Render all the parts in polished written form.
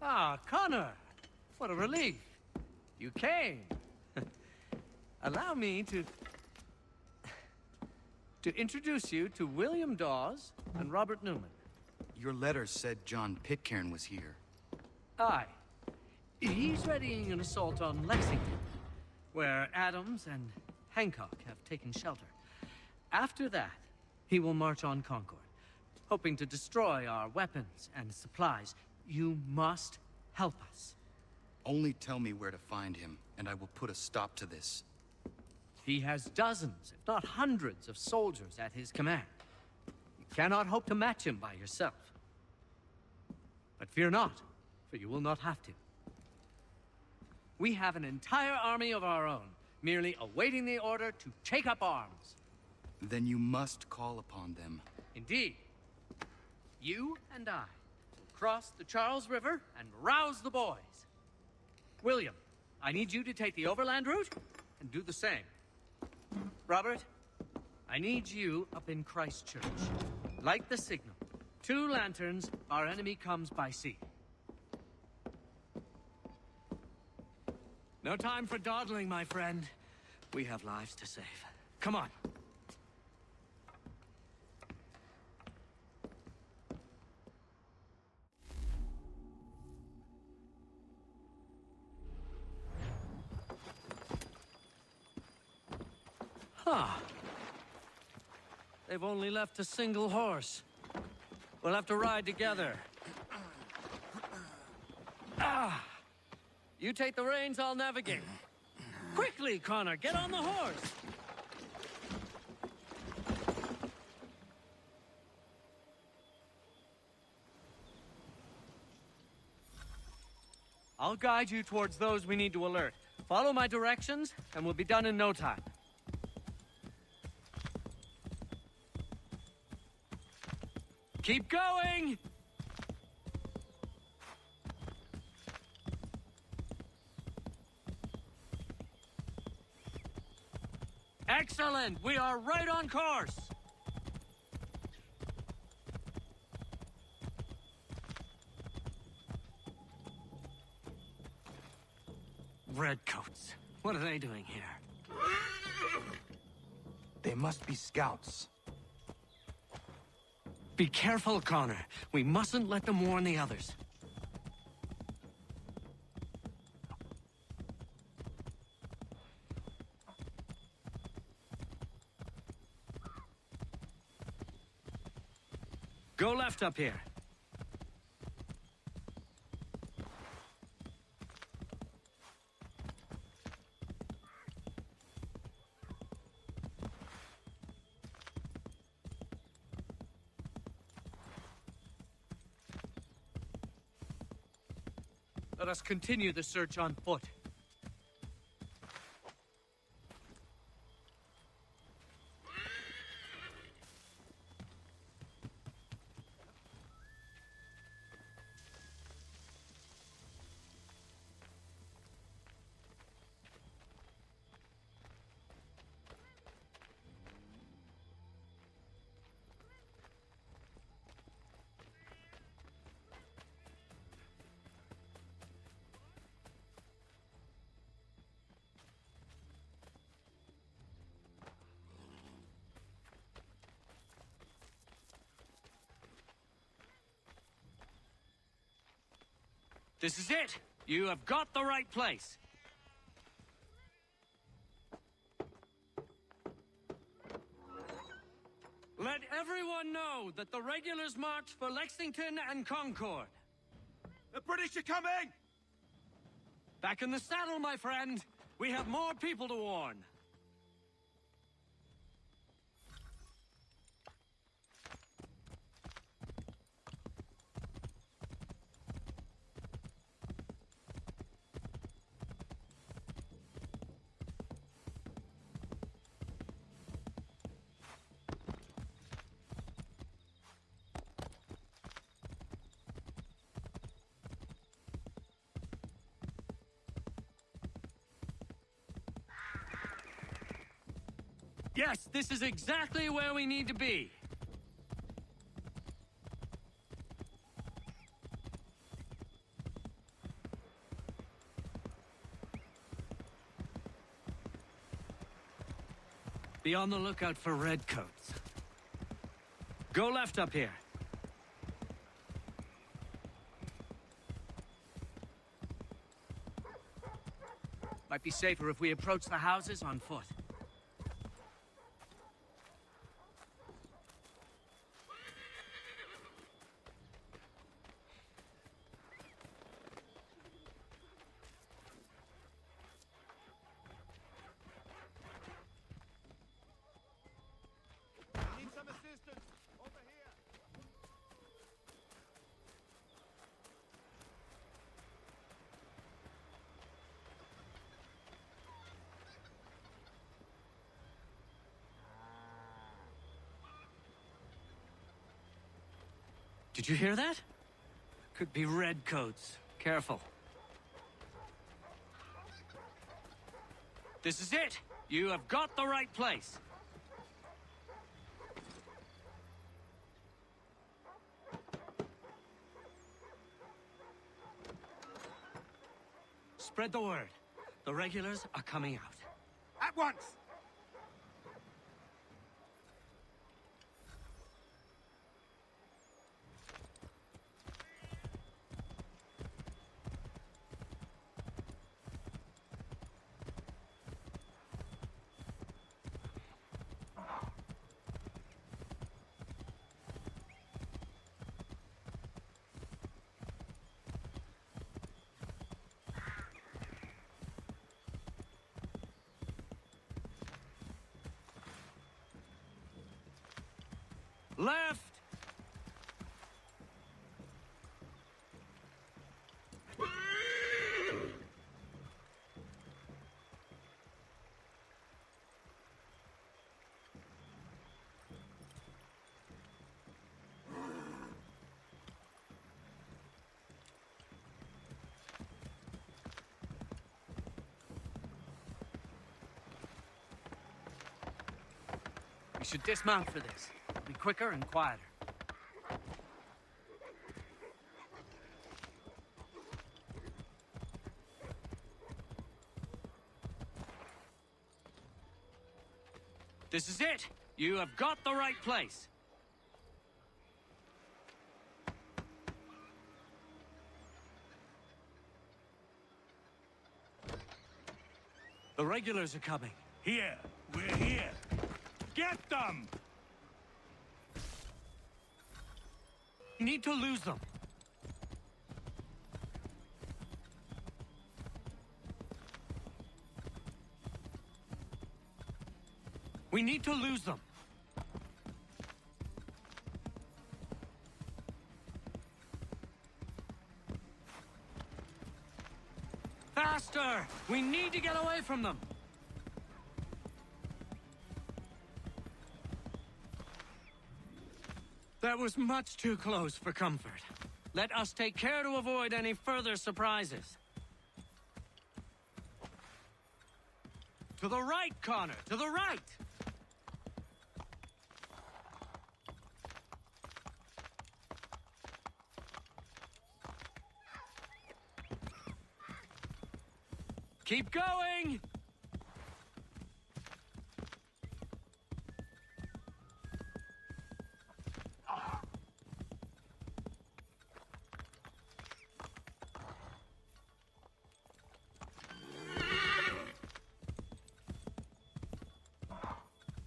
Ah, Connor! What a relief. You came. Allow me to introduce you to William Dawes and Robert Newman. Your letter said John Pitcairn was here. Aye. He's readying an assault on Lexington, where Advms and Hancock have taken shelter. After that, he will march on Concord, hoping to destroy our weapons and supplies. You must help us. Only tell me where to find him, and I will put a stop to this. He has dozens, if not hundreds, of soldiers at his command. You cannot hope to match him by yourself. But fear not, for you will not have to. We have an entire army of our own, merely awaiting the order to take up arms. Then you must call upon them. Indeed. You and I will cross the Charles River and rouse the boys. William, I need you to take the overland route and do the same. Robert, I need you up in Christchurch. Light the signal. 2 lanterns, our enemy comes by sea. No time for dawdling, my friend. We have lives to save. Come on. Huh. They've only left a single horse. We'll have to ride together. Ah! You take the reins, I'll navigate. Quickly, Connor, get on the horse! I'll guide you towards those we need to alert. Follow my directions, and we'll be done in no time. Keep going! Excellent! We are right on course! Redcoats. What are they doing here? They must be scouts. Be careful, Connor. We mustn't let them warn the others. Go left up here. Let us continue the search on foot. This is it! You have got the right place! Let everyone know that the regulars march for Lexington and Concord. The British are coming! Back in the saddle, my friend! We have more people to warn. Yes, this is exactly where we need to be. Be on the lookout for redcoats. Go left up here. Might be safer if we approach the houses on foot. Need some assistance. Over here. Did you hear that? Could be redcoats. Careful. This is it! You have got the right place. Spread the word. The regulars are coming out. At once! Left! We should dismount for this. It'll be quicker and quieter. This is it! You have got the right place. The regulars are coming. Here. We're here. Get them! You need to lose them. We need to lose them. Faster! We need to get away from them. That was much too close for comfort. Let us take care to avoid any further surprises. To the right, Connor! To the right! Keep going!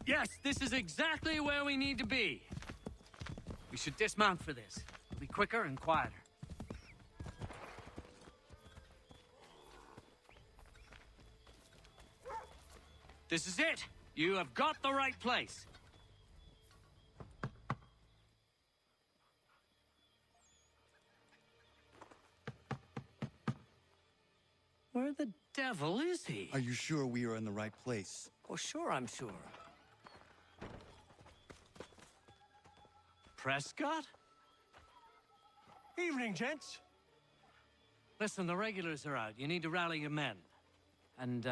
Yes, this is exactly where we need to be. We should dismount for this. It'll be quicker and quieter. This is it! You have got the right place. Where the devil is he? Are you sure we are in the right place? Oh, sure, I'm sure. Prescott? Evening, gents. Listen, the regulars are out. You need to rally your men. And,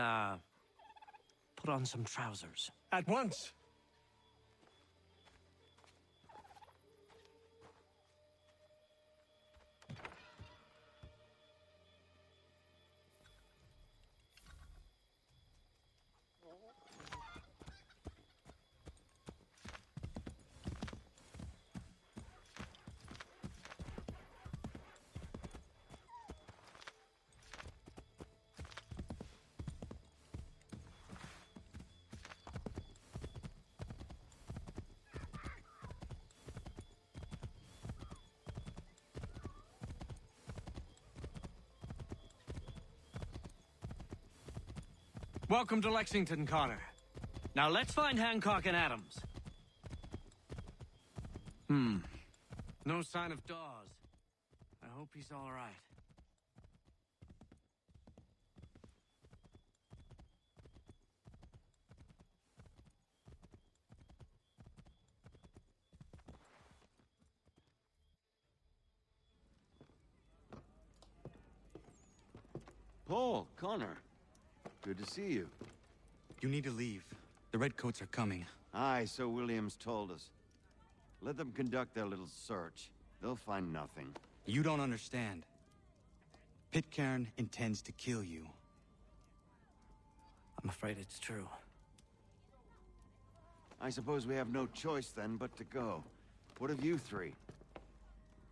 put on some trousers. At once. Welcome to Lexington, Connor. Now let's find Hancock and Adams. No sign of Dawes. I hope he's all right. Paul, Connor. Good to see you. You need to leave. The Redcoats are coming. Aye, so Williams told us. Let them conduct their little search. They'll find nothing. You don't understand. Pitcairn intends to kill you. I'm afraid it's true. I suppose we have no choice then but to go. What of you three?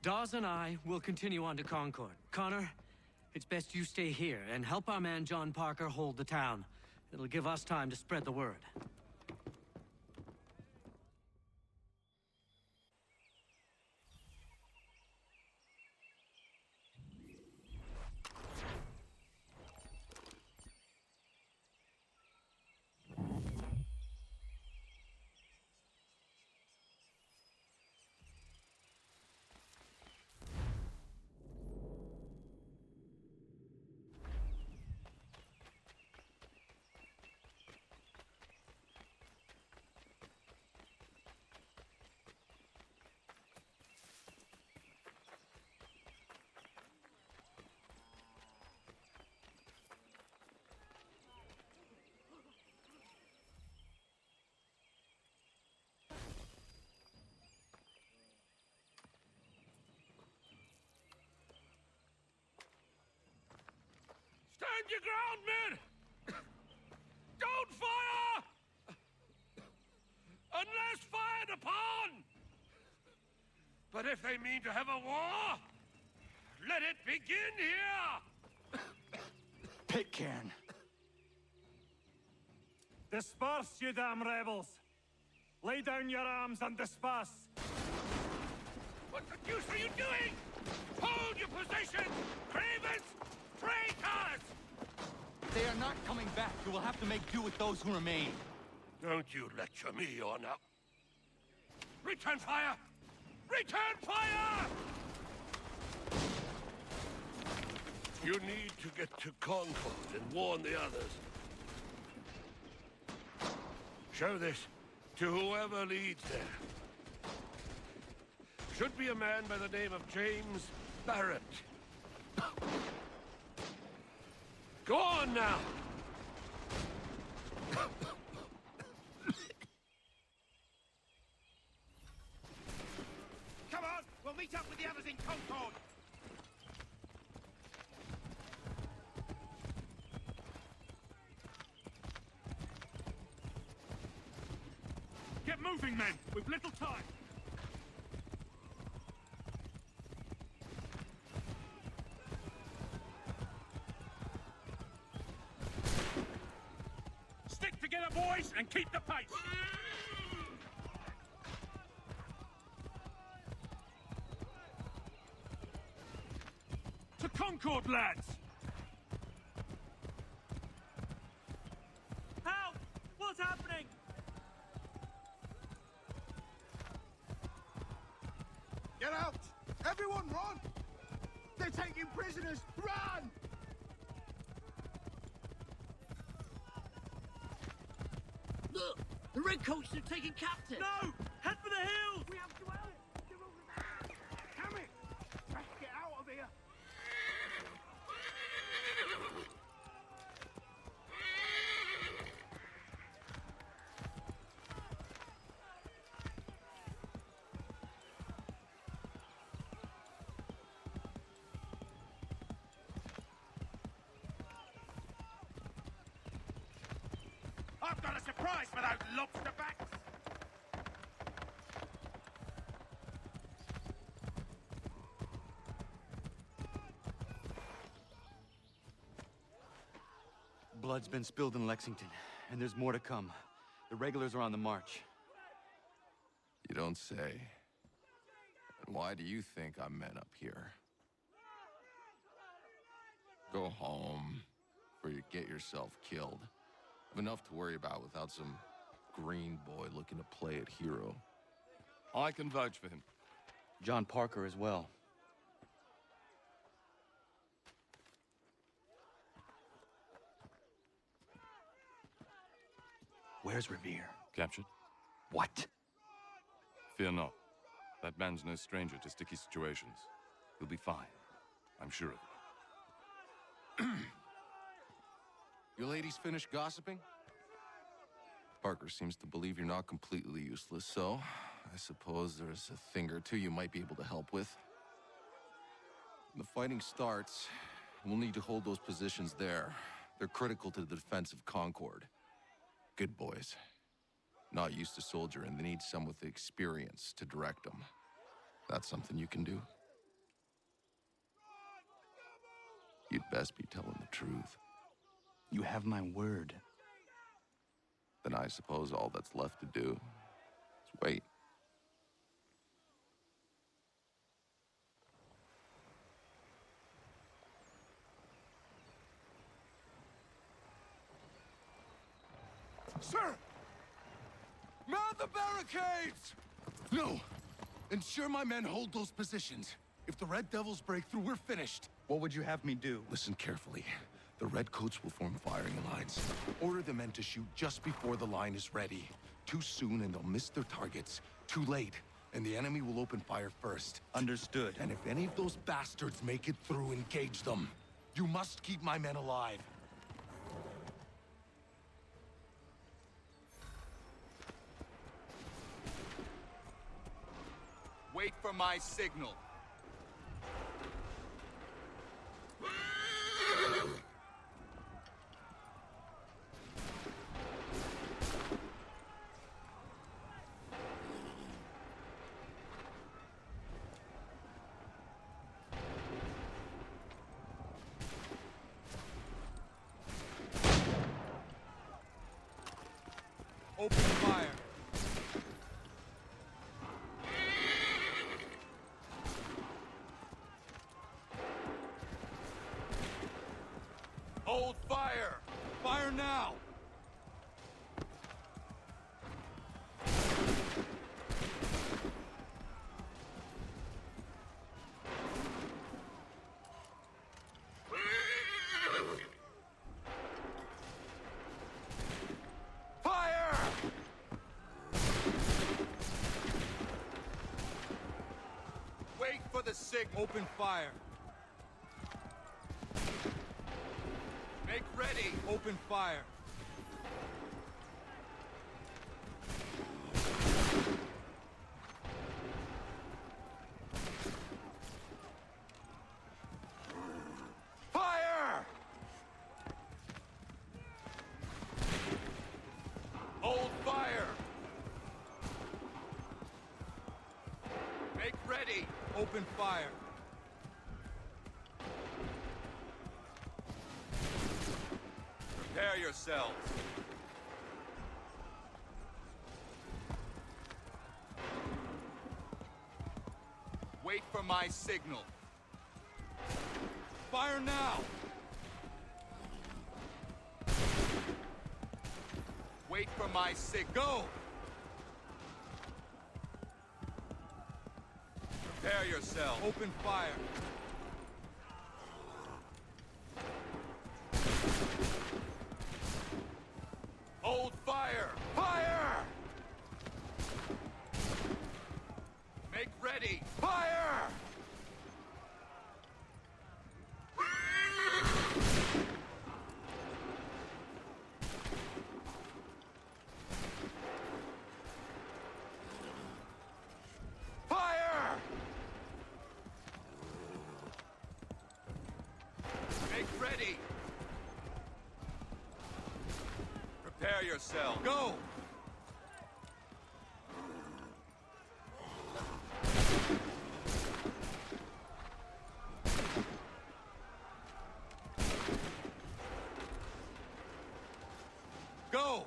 Dawes and I will continue on to Concord. Connor, it's best you stay here and help our man John Parker hold the town. It'll give us time to spread the word. Stand your ground, men! Don't fire! Unless fired upon! But if they mean to have a war, let it begin here! Pitcairn! Disperse, you damn rebels! Lay down your arms and disperse! What the deuce are you doing? Hold your position! Cravens! Traitors! They are not coming back. You will have to make do with those who remain. Don't you lecture me on now. Return fire! Return fire! You need to get to Concord and warn the others. Show this to whoever leads there. Should be a man by the name of James Barrett. Go on now! Come on! We'll meet up with the others in Concord! Get moving, men! We've little time! Stick together, boys, and keep the pace! To Concord, lads! Help! What's happening? Get out! Everyone run! They're taking prisoners! Run! Look! The Redcoats are taken captive! No! Head for the hills! We have to out! They're over there! Damn it! Let's get out of here! I've got a surprise for those lobster backs! Blood's been spilled in Lexington, and there's more to come. The regulars are on the march. You don't say. And why do you think I'm men up here? Go home, or you get yourself killed. Enough to worry about without some green boy looking to play it hero. I can vouch for him. John Parker as well. Where's Revere? Captured? What? Fear not. That man's no stranger to sticky situations. He'll be fine. I'm sure of it. You ladies finished gossiping? Parker seems to believe you're not completely useless, so I suppose there's a thing or two you might be able to help with. When the fighting starts, we'll need to hold those positions there. They're critical to the defense of Concord. Good boys. Not used to soldiering, they need some with the experience to direct them. That's something you can do? You'd best be telling the truth. You have my word. Then I suppose all that's left to do is wait. Sir! Man the barricades! No! Ensure my men hold those positions. If the Red Devils break through, we're finished. What would you have me do? Listen carefully. The Redcoats will form firing lines. Order the men to shoot just before the line is ready. Too soon and they'll miss their targets. Too late, and the enemy will open fire first. Understood. And if any of those bastards make it through, engage them. You must keep my men alive. Wait for my signal. Open fire. Hold fire! Fire now! Fire! Wait for the signal. Open fire. Make ready! Open fire! Fire! Hold fire! Make ready! Open fire! Prepare yourselves. Wait for my signal. Fire now! Wait for my signal. Go! Prepare yourself. Open fire. Hold fire! Fire! Make ready! Fire! Fire! Make ready! Prepare yourself. Go! Go!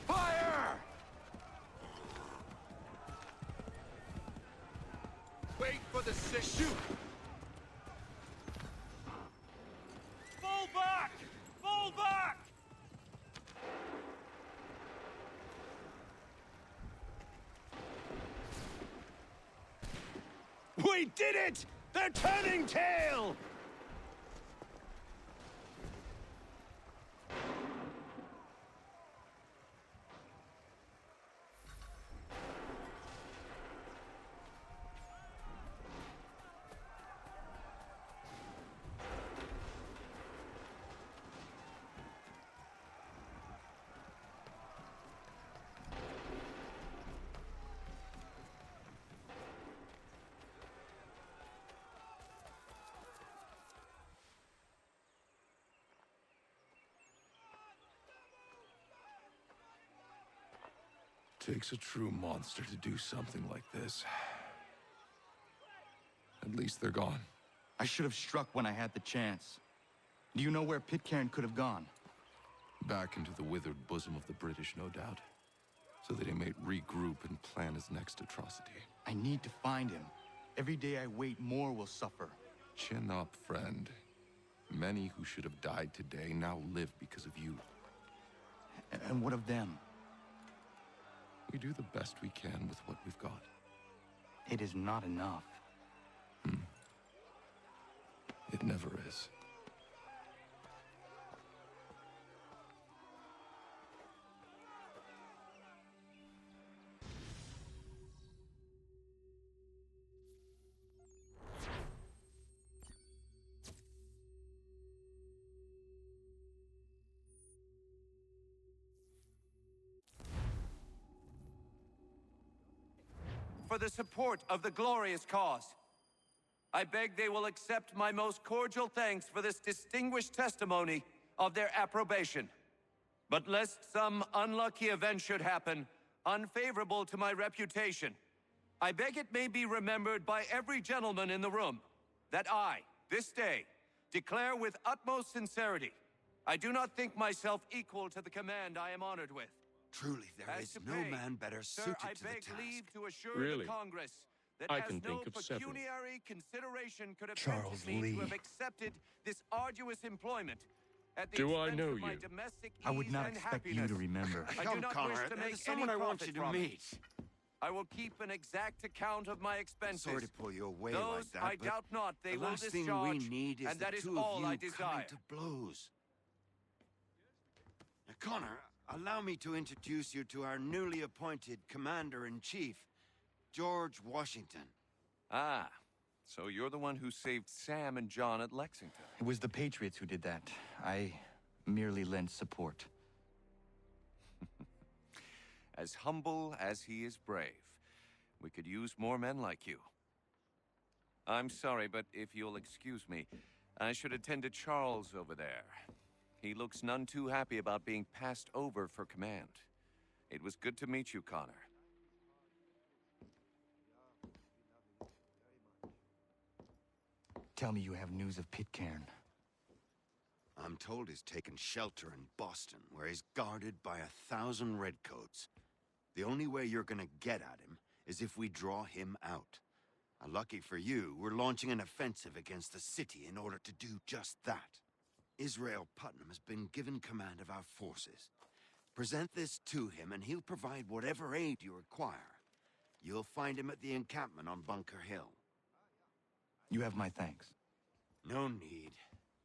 Fire! Wait for the shoot! Fall back! Fall back! We did it! They're turning tail! Takes a true monster to do something like this. At least they're gone. I should have struck when I had the chance. Do you know where Pitcairn could have gone? Back into the withered bosom of the British, no doubt. So that he might regroup and plan his next atrocity. I need to find him. Every day I wait, more will suffer. Chin up, friend. Many who should have died today now live because of you. And what of them? We do the best we can with what we've got. It is not enough. It never is. For the support of the glorious cause. I beg they will accept my most cordial thanks for this distinguished testimony of their approbation. But lest some unlucky event should happen, unfavorable to my reputation, I beg it may be remembered by every gentleman in the room that I, this day, declare with utmost sincerity, I do not think myself equal to the command I am honored with. Truly, there As is to no pay, man better sir, suited I to the beg task. leave to assure Really? the Congress that I has can no think of several. pecuniary consideration could have Charles tempted me Lee. to have accepted this arduous employment at the Do I expense know of my you? domestic I would ease not and expect you happiness. to remember. I do Come, not Connor, wish to make there's someone any I want you profit to from it. meet. I will keep an exact account of my expenses. Sorry to pull you away Those like that, I but doubt not they the will last thing discharge, we need is and the that is two all of you I desire. coming to blows. Now, Connor, allow me to introduce you to our newly appointed Commander-in-Chief, George Washington. Ah, so you're the one who saved Sam and John at Lexington. It was the Patriots who did that. I merely lent support. As humble as he is brave. We could use more men like you. I'm sorry, but if you'll excuse me, I should attend to Charles over there. He looks none too happy about being passed over for command. It was good to meet you, Connor. Tell me you have news of Pitcairn. I'm told he's taken shelter in Boston, where he's guarded by 1,000 redcoats. The only way you're gonna get at him is if we draw him out. Lucky for you, we're launching an offensive against the city in order to do just that. Israel Putnam has been given command of our forces. Present this to him and he'll provide whatever aid you require. You'll find him at the encampment on Bunker Hill. You have my thanks. No need.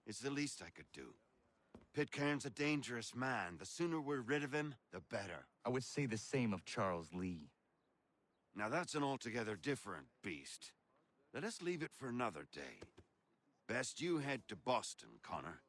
It's the least I could do. Pitcairn's a dangerous man. The sooner we're rid of him, the better. I would say the same of Charles Lee. Now that's an altogether different beast. Let us leave it for another day. Best you head to Boston, Connor.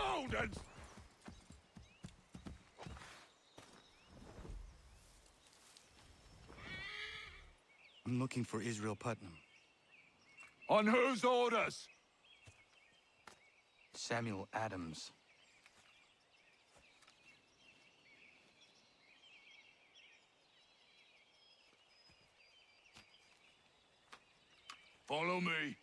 Moldens! I'm looking for Israel Putnam. On whose orders? Samuel Adams. Follow me.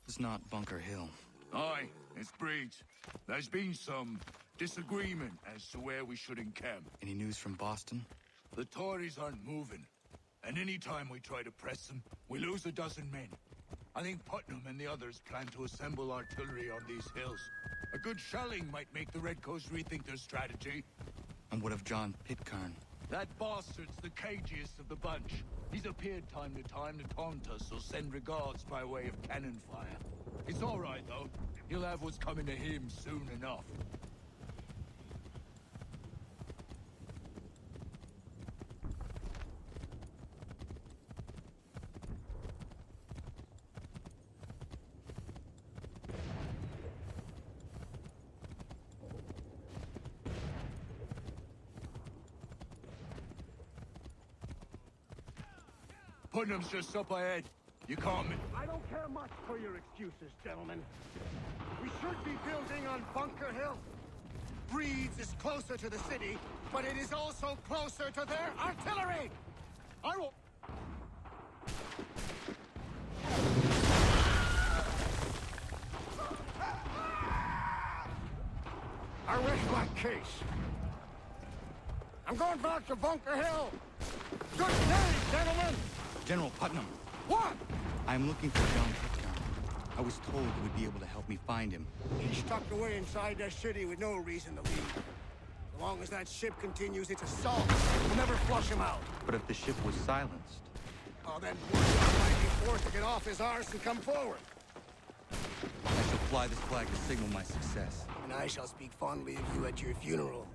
It's not Bunker Hill. Aye, it's Breeds. There's been some disagreement as to where we should encamp. Any news from Boston? The Tories aren't moving, and any time we try to press them, we lose a dozen men. I think Putnam and the others plan to assemble artillery on these hills. A good shelling might make the Redcoats rethink their strategy. And what of John Pitcairn? That bastard's the cagiest of the bunch. He's appeared time to taunt us or send regards by way of cannon fire. It's all right, though. He'll have what's coming to him soon enough. Putnam's just up ahead. You caught me. I don't care much for your excuses, gentlemen. We should be building on Bunker Hill. Breeds is closer to the city, but it is also closer to their artillery! I will... I rest my case. I'm going back to Bunker Hill. Good day, gentlemen! General Putnam! What? I'm looking for John Pitcairn. I was told you would be able to help me find him. He's tucked away inside that city with no reason to leave. As long as that ship continues its assault, we'll never flush him out. But if the ship was silenced... Oh, then Bourgeois might be forced to get off his arse and come forward. I shall fly this flag to signal my success. And I shall speak fondly of you at your funeral.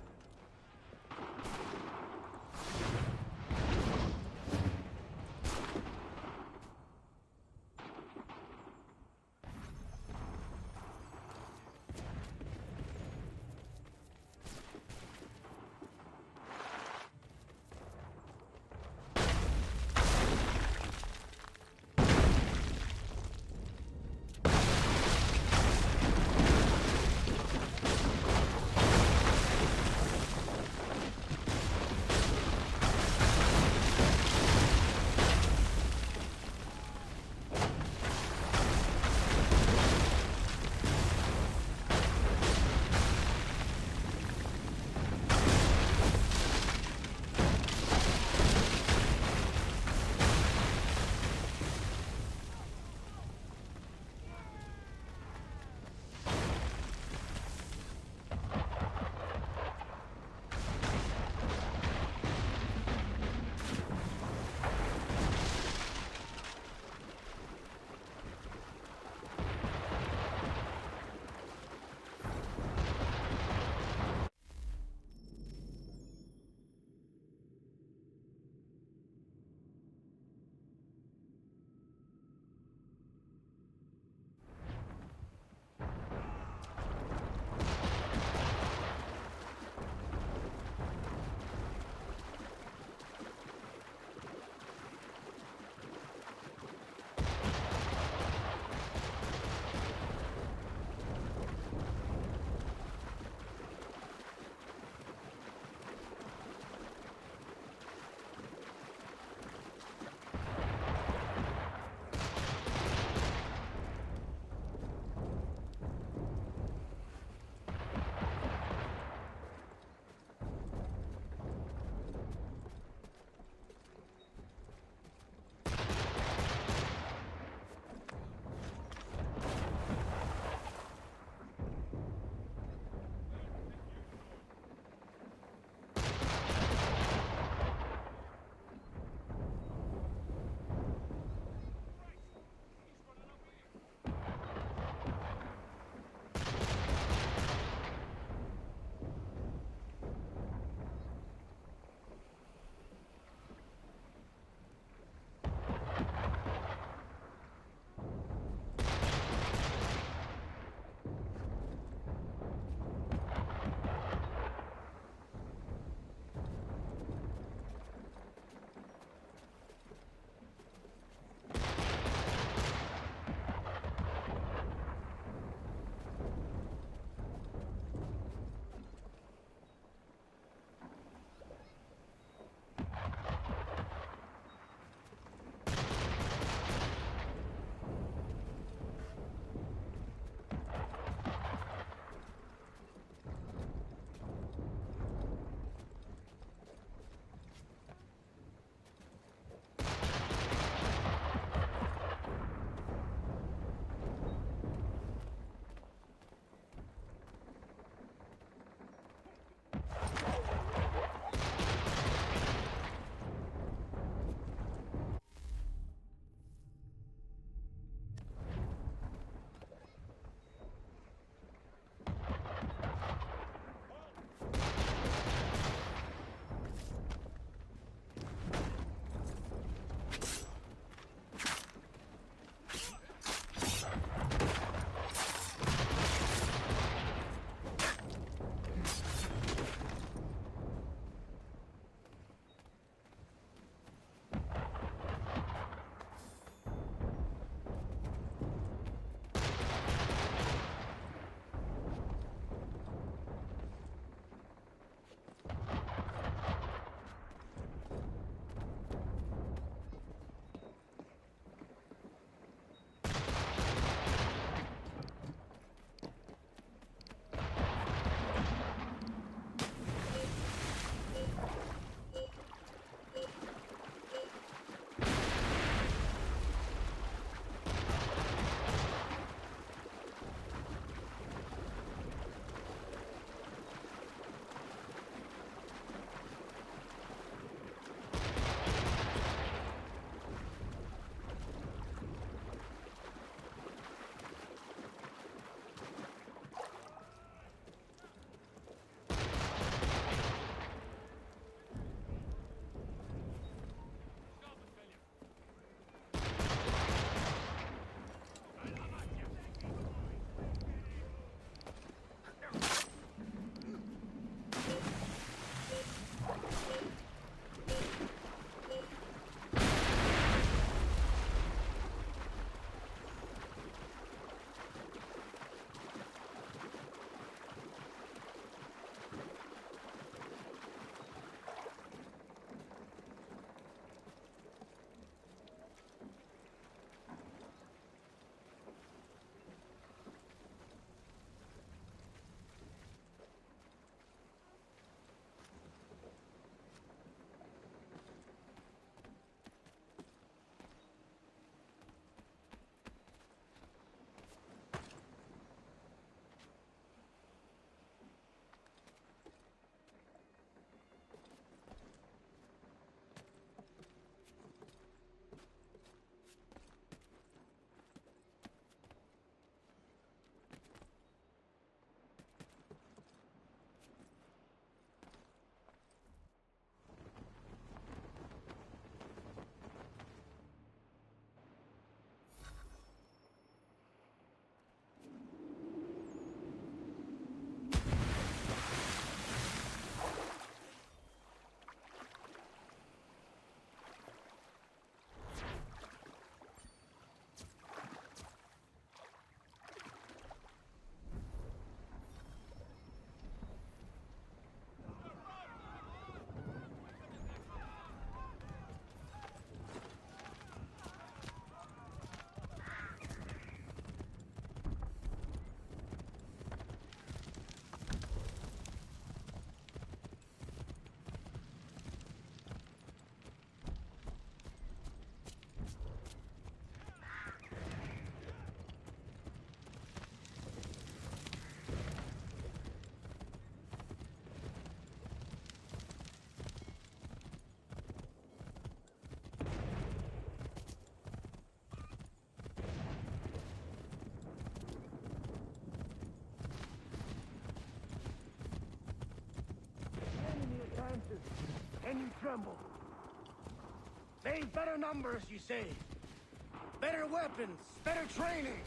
tremble. They've better numbers, you say. Better weapons, better training.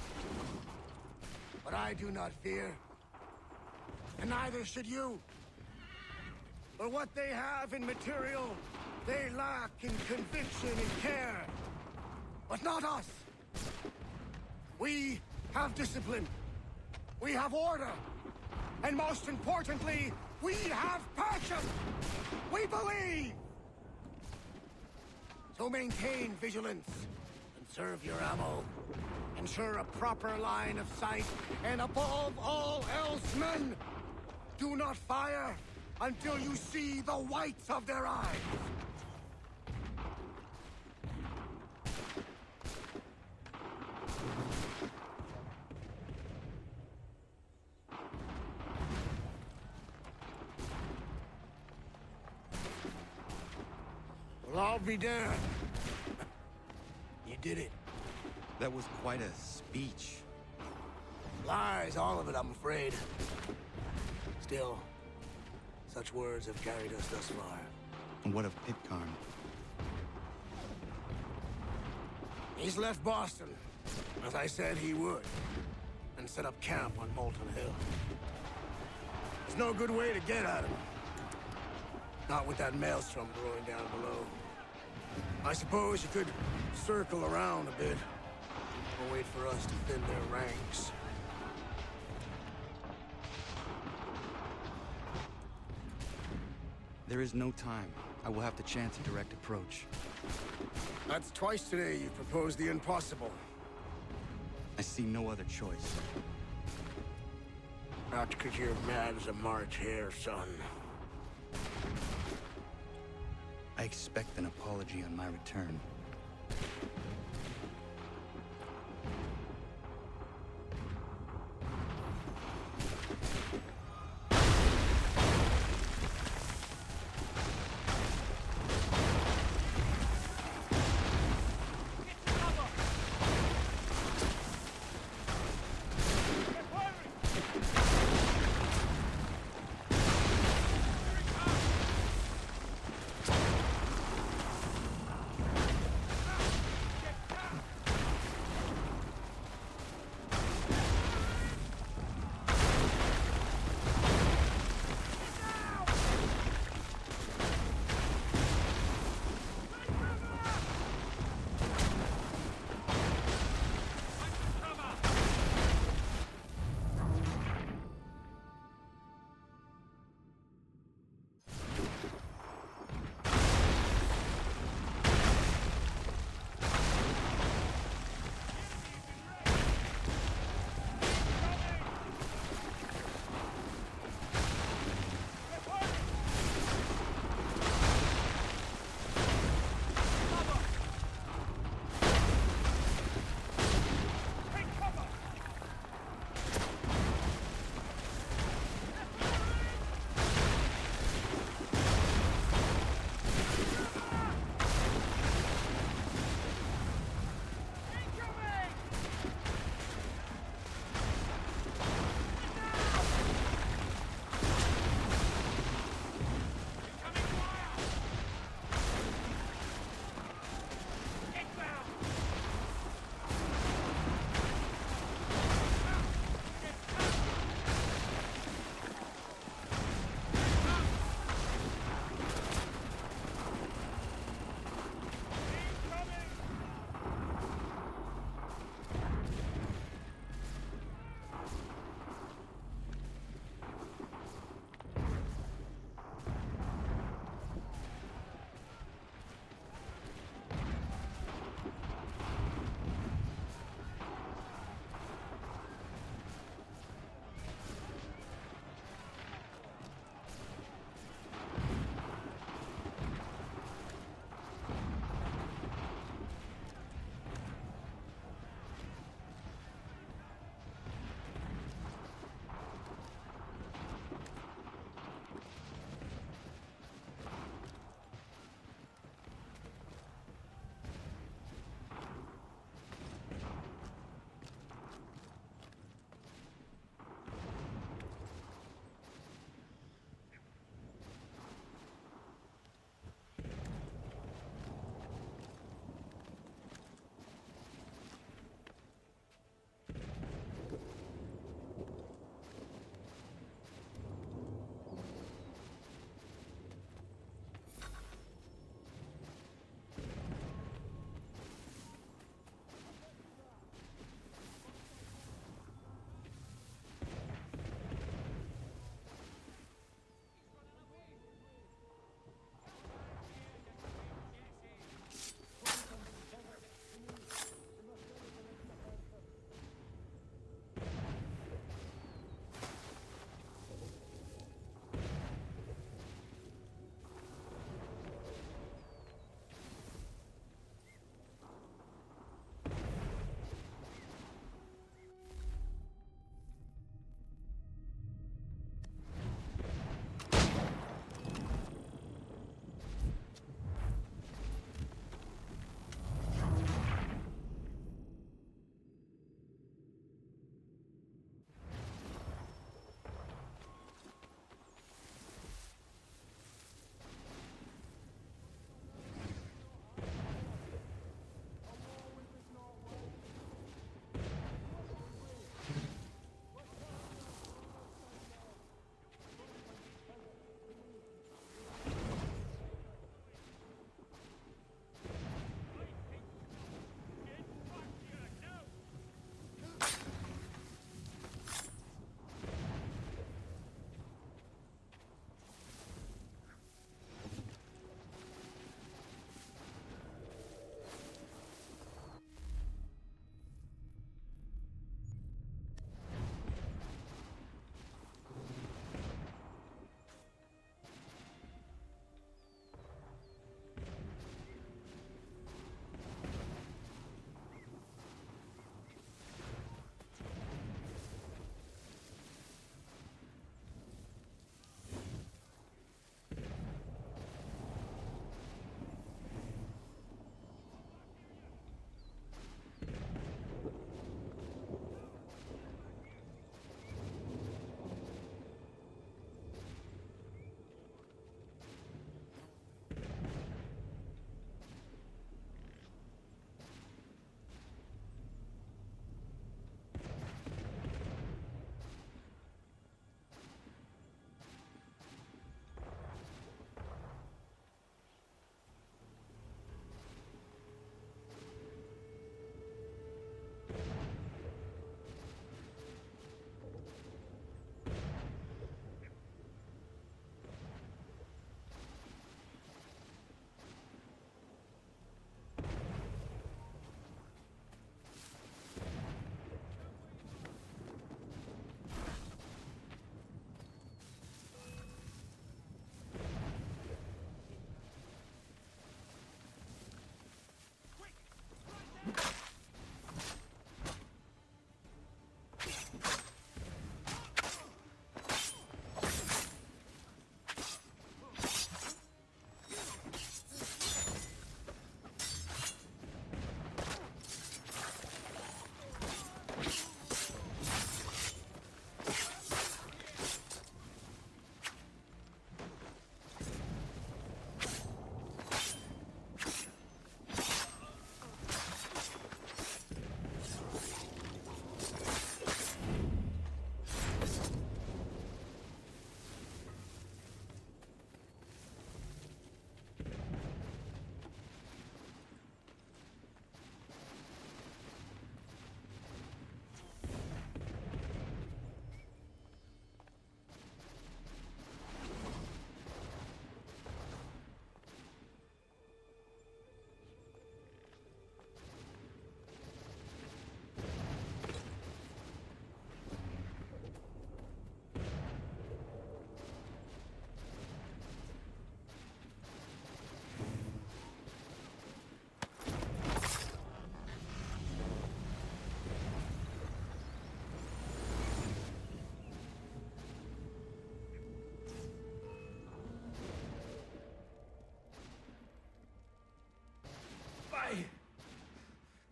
But I do not fear. And neither should you. For what they have in material, they lack in conviction and care. But not us. We have discipline. We have order. And most importantly, we have passion. We believe. So maintain vigilance and serve your ammo. Ensure a proper line of sight. And above all else, men, do not fire until you see the whites of their eyes. Well, I'll be damned. You did it. That was quite a speech. Lies, all of it, I'm afraid. Still, such words have carried us thus far. And what of Pitcairn? He's left Boston, as I said he would, and set up camp on Molten Hill. There's no good way to get at him. Not with that maelstrom brewing down below. I suppose you could circle around a bit, or wait for us to thin their ranks. There is no time. I will have to chance a direct approach. That's twice today you've proposed the impossible. I see no other choice. Not because you're mad as a March hare, son. I expect an apology on my return.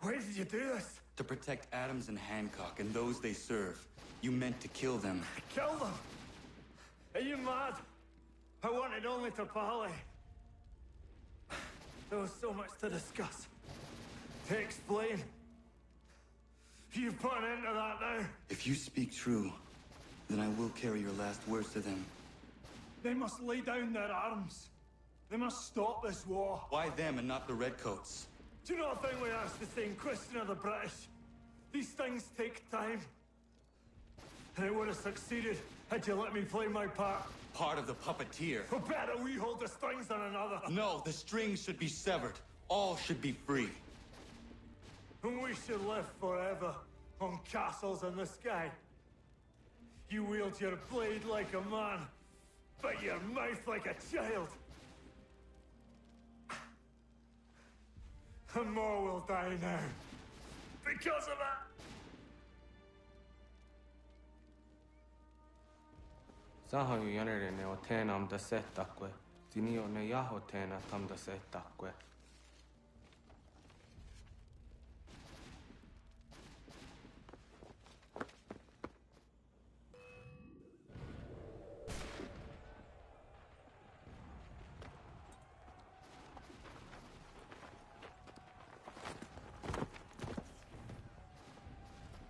Why did you do this? To protect Adams and Hancock and those they serve. You meant to kill them. Kill them? Are you mad? I wanted only to parley. There was so much to discuss, to explain. You put an end to that now. If you speak true, then I will carry your last words to them. They must lay down their arms. They must stop this war. Why them and not the Redcoats? Do you not think we asked the same question of the British? These things take time. And it would have succeeded had you let me play my part. Part of the puppeteer. Or better, we hold the strings on another. No, the strings should be severed. All should be free. And we should live forever on castles in the sky. You wield your blade like a man, but your mouth like a child. And more will die now. Because of that. Sahoju jänerene o teenam da setakwe. Tinio ne jaho teena tam da setakwe.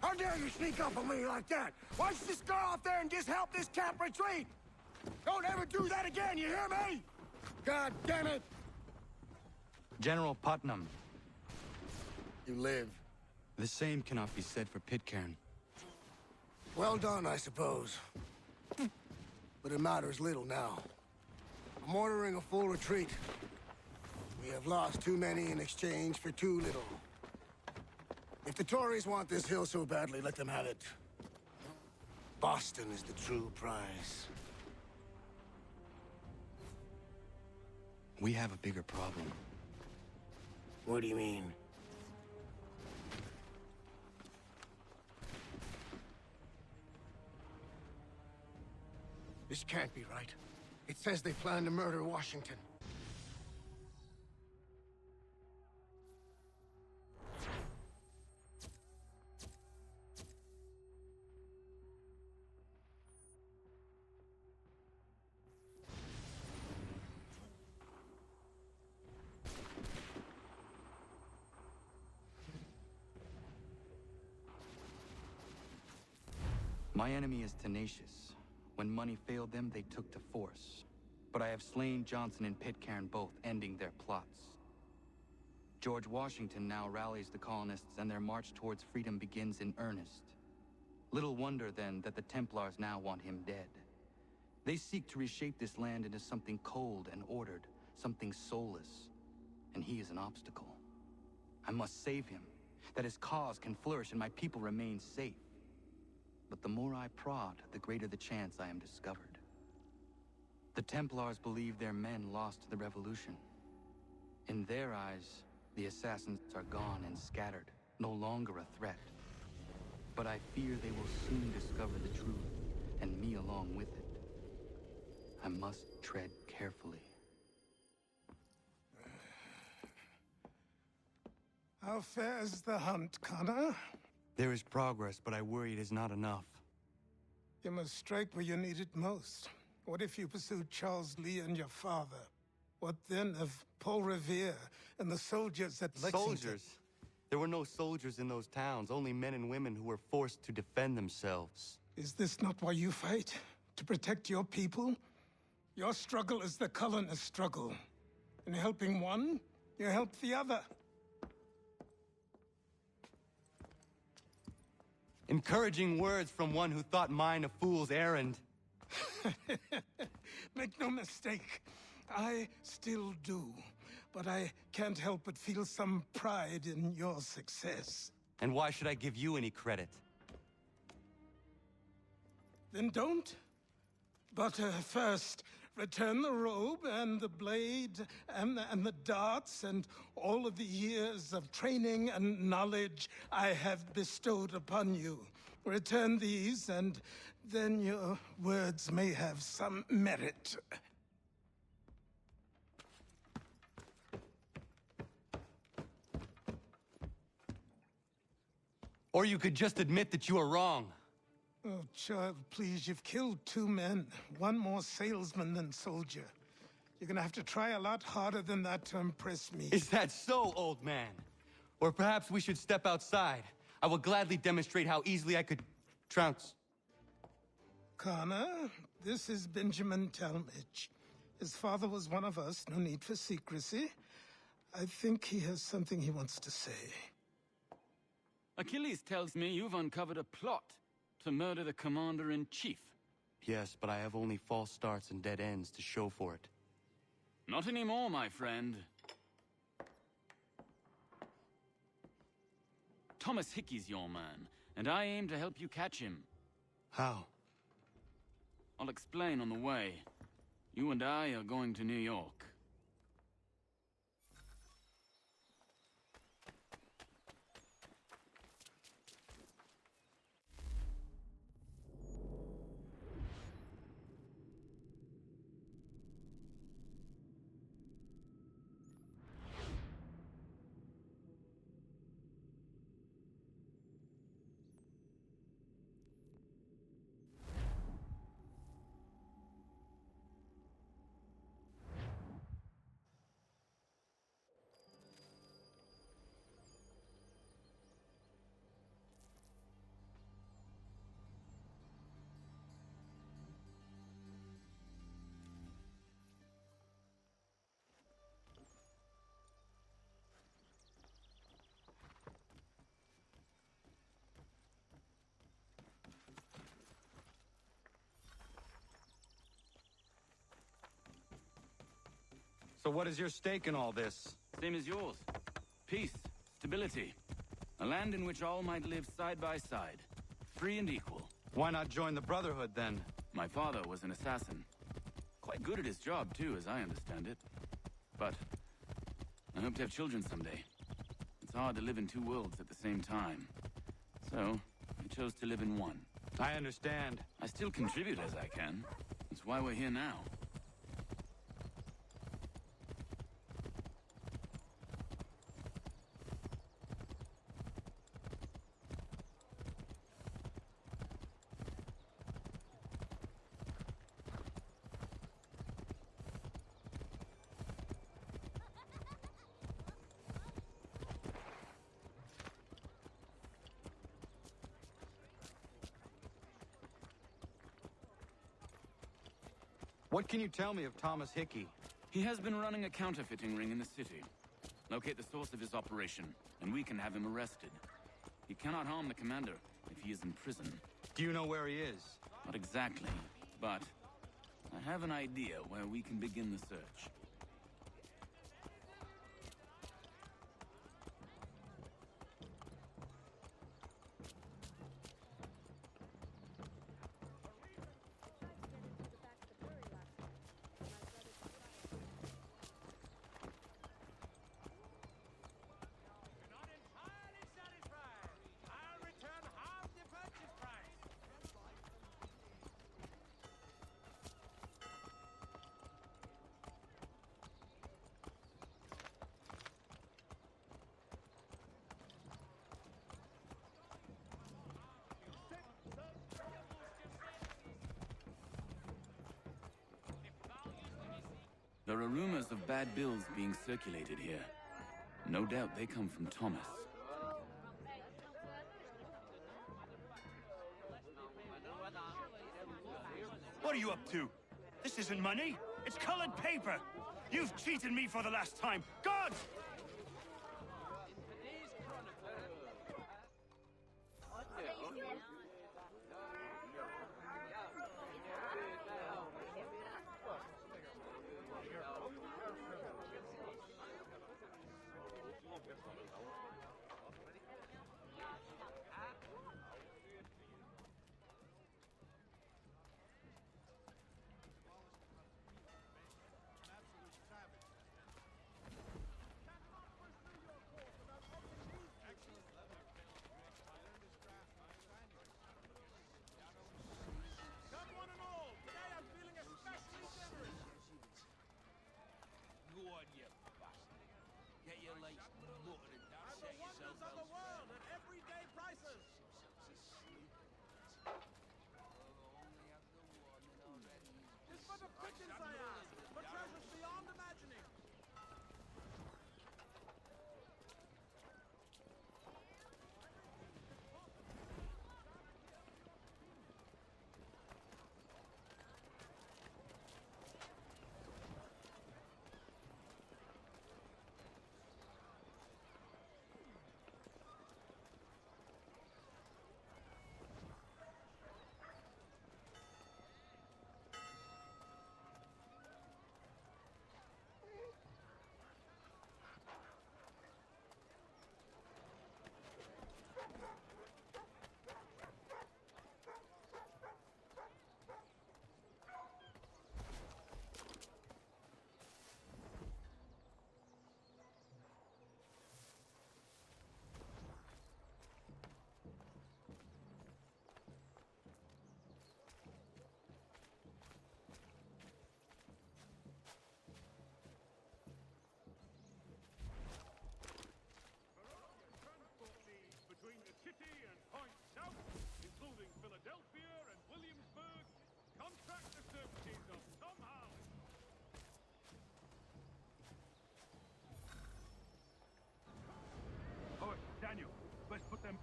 How dare you sneak up on me like that? Why don't you just go out there and just help this camp retreat? Don't ever do that again, you hear me? God damn it! General Putnam. You live. The same cannot be said for Pitcairn. Well done, I suppose. But it matters little now. I'm ordering a full retreat. We have lost too many in exchange for too little. If the Tories want this hill so badly, let them have it. Boston is the true prize. We have a bigger problem. What do you mean? This can't be right. It says they plan to murder Washington. My enemy is tenacious. When money failed them, they took to force. But I have slain Johnson and Pitcairn both, ending their plots. George Washington now rallies the colonists, and their march towards freedom begins in earnest. Little wonder, then, that the Templars now want him dead. They seek to reshape this land into something cold and ordered, something soulless. And he is an obstacle. I must save him, that his cause can flourish and my people remain safe. But the more I prod, the greater the chance I am discovered. The Templars believe their men lost the revolution. In their eyes, the assassins are gone and scattered, no longer a threat. But I fear they will soon discover the truth, and me along with it. I must tread carefully. How fares the hunt, Connor? There is progress, but I worry it is not enough. You must strike where you need it most. What if you pursued Charles Lee and your father? What then of Paul Revere and the soldiers at Lexington? Soldiers? There were no soldiers in those towns, only men and women who were forced to defend themselves. Is this not why you fight? To protect your people? Your struggle is the colonist struggle. In helping one, you help the other. Encouraging words from one who thought mine a fool's errand. Make no mistake, I still do. But I can't help but feel some pride in your success. And why should I give you any credit? Then don't. But first, return the robe and the blade and the darts and all of the years of training and knowledge I have bestowed upon you. Return these, and then your words may have some merit. Or you could just admit that you are wrong. Oh, child, please, you've killed 2 men. One more salesman than soldier. You're gonna have to try a lot harder than that to impress me. Is that so, old man? Or perhaps we should step outside. I will gladly demonstrate how easily I could trounce. Connor, this is Benjamin Talmadge. His father was one of us, no need for secrecy. I think he has something he wants to say. Achilles tells me you've uncovered a plot to murder the commander-in-chief. Yes, but I have only false starts and dead ends to show for it. Not anymore, my friend. Thomas Hickey's your man, and I aim to help you catch him. How? I'll explain on the way. You and I are going to New York. So what is your stake in all this? Same as yours. Peace, stability. A land in which all might live side by side, free and equal. Why not join the Brotherhood, then? My father was an assassin. Quite good at his job, too, as I understand it. But I hope to have children someday. It's hard to live in 2 worlds at the same time. So, I chose to live in one. I understand. I still contribute as I can. That's why we're here now. What can you tell me of Thomas Hickey? He has been running a counterfeiting ring in the city. Locate the source of his operation, and we can have him arrested. He cannot harm the commander if he is in prison. Do you know where he is? Not exactly, but I have an idea where we can begin the search. There are rumors of bad bills being circulated here. No doubt they come from Thomas. What are you up to? This isn't money. It's colored paper. You've cheated me for the last time. Gods! Find the wonders of the world at everyday prices.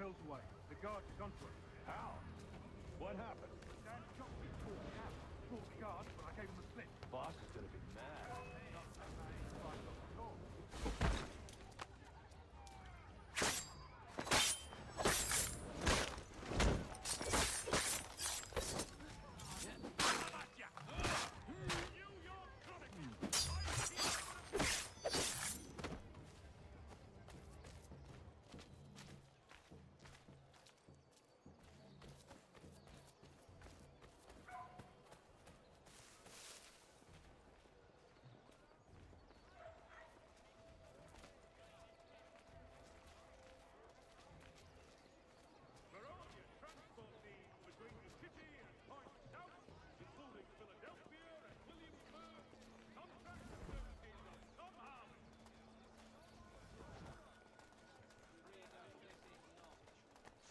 hills away. The guards have gone for it. How? What happened? Dan shot me, caught me out. Fought the guards, but I gave him a slip. Boss is gonna be mad.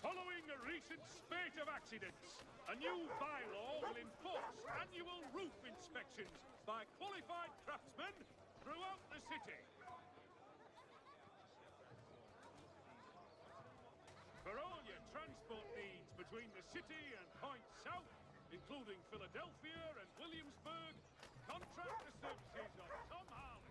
Following a recent spate of accidents, a new bylaw will enforce annual roof inspections by qualified craftsmen throughout the city. For all your transport needs between the city and points south, including Philadelphia and Williamsburg, contract the services of Tom Harley.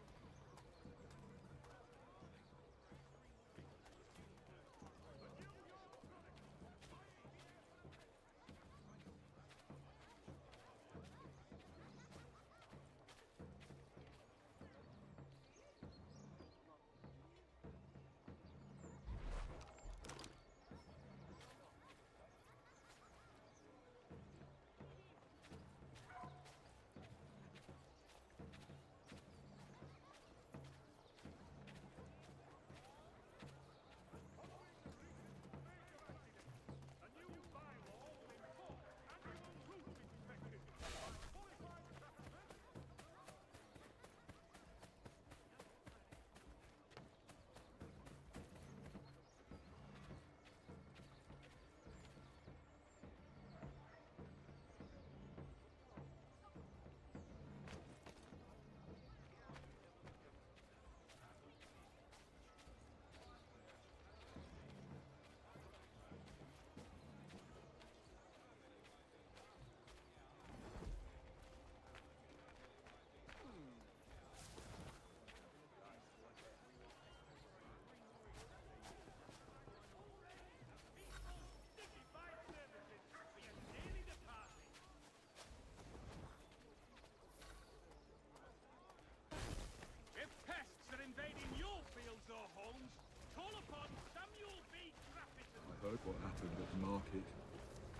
Heard what happened at the market.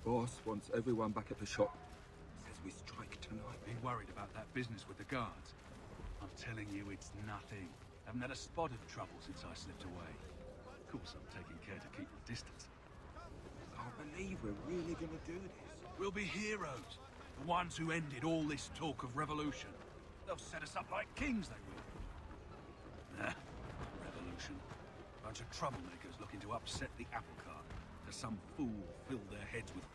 Boss wants everyone back at the shop. Says we strike tonight. Been worried about that business with the guards. I'm telling you, it's nothing. Haven't had a spot of trouble since I slipped away. Of course, I'm taking care to keep the distance. I believe we're really gonna do this. We'll be heroes. The ones who ended all this talk of revolution. They'll set us up like kings, they will. Nah, revolution. Bunch of troublemakers looking to upset the apple cart. Some fool filled their heads with...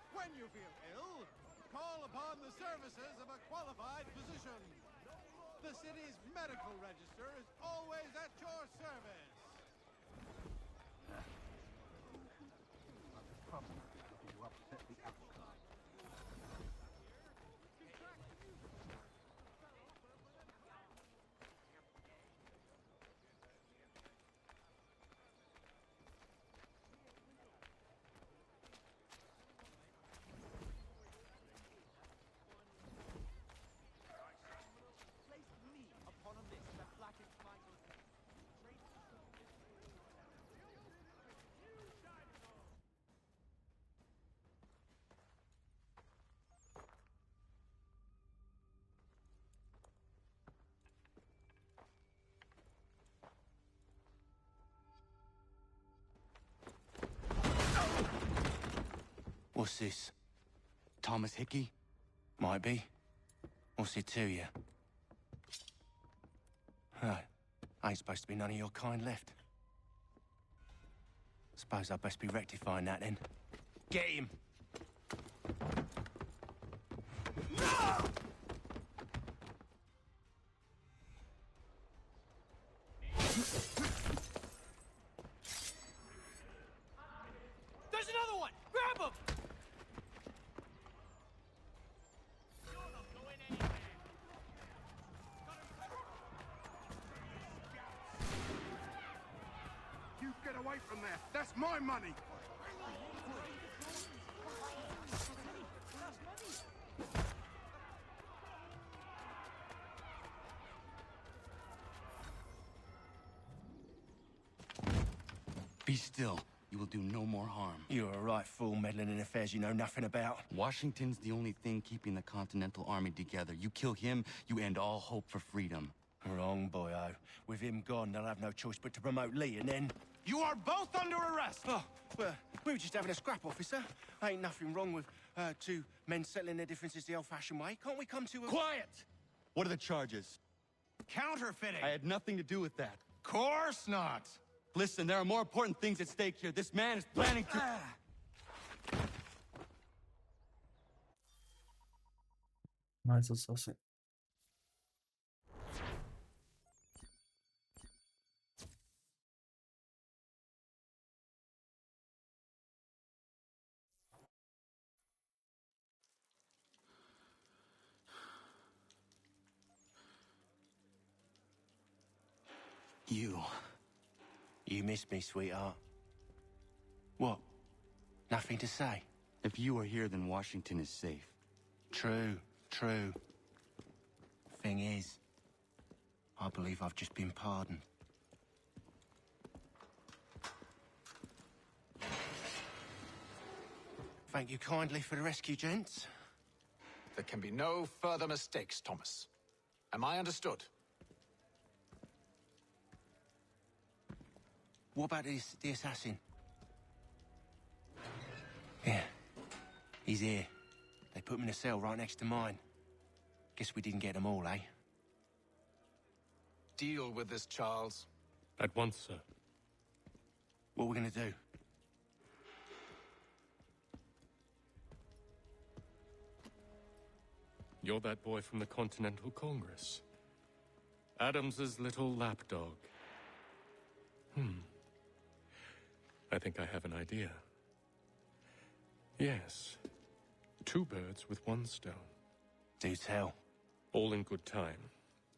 When you feel ill, call upon the services of a qualified physician. The city's medical register is always at your service. Troublemakers looking to upset the apple cart. What's this? Thomas Hickey? Might be. What's it to you? Right. Ain't supposed to be none of your kind left. Suppose I'd best be rectifying that then. Get him! away from there. That's my money. Be still. You will do no more harm. You're a right fool meddling in affairs you know nothing about. Washington's the only thing keeping the Continental Army together. You kill him, you end all hope for freedom. Wrong, boyo. With him gone, they'll have no choice but to promote Lee, and then... You are both under arrest! Oh, well, we were just having a scrap, officer. Ain't nothing wrong with two men settling their differences the old-fashioned way. Can't we come to a... Quiet! What are the charges? Counterfeiting! I had nothing to do with that. Course not! Listen, there are more important things at stake here. This man is planning to... Mais assassin. You miss me, sweetheart. What? Nothing to say? If you are here, then Washington is safe. True. Thing is, I believe I've just been pardoned. Thank you kindly for the rescue, gents. There can be no further mistakes, Thomas. Am I understood? What about the assassin? Yeah. He's here. They put him in a cell right next to mine. Guess we didn't get them all, eh? Deal with this, Charles. At once, sir. What are we gonna do? You're that boy from the Continental Congress. Adams's little lapdog. I think I have an idea. Yes. 2 birds with 1 stone. Do tell. All in good time.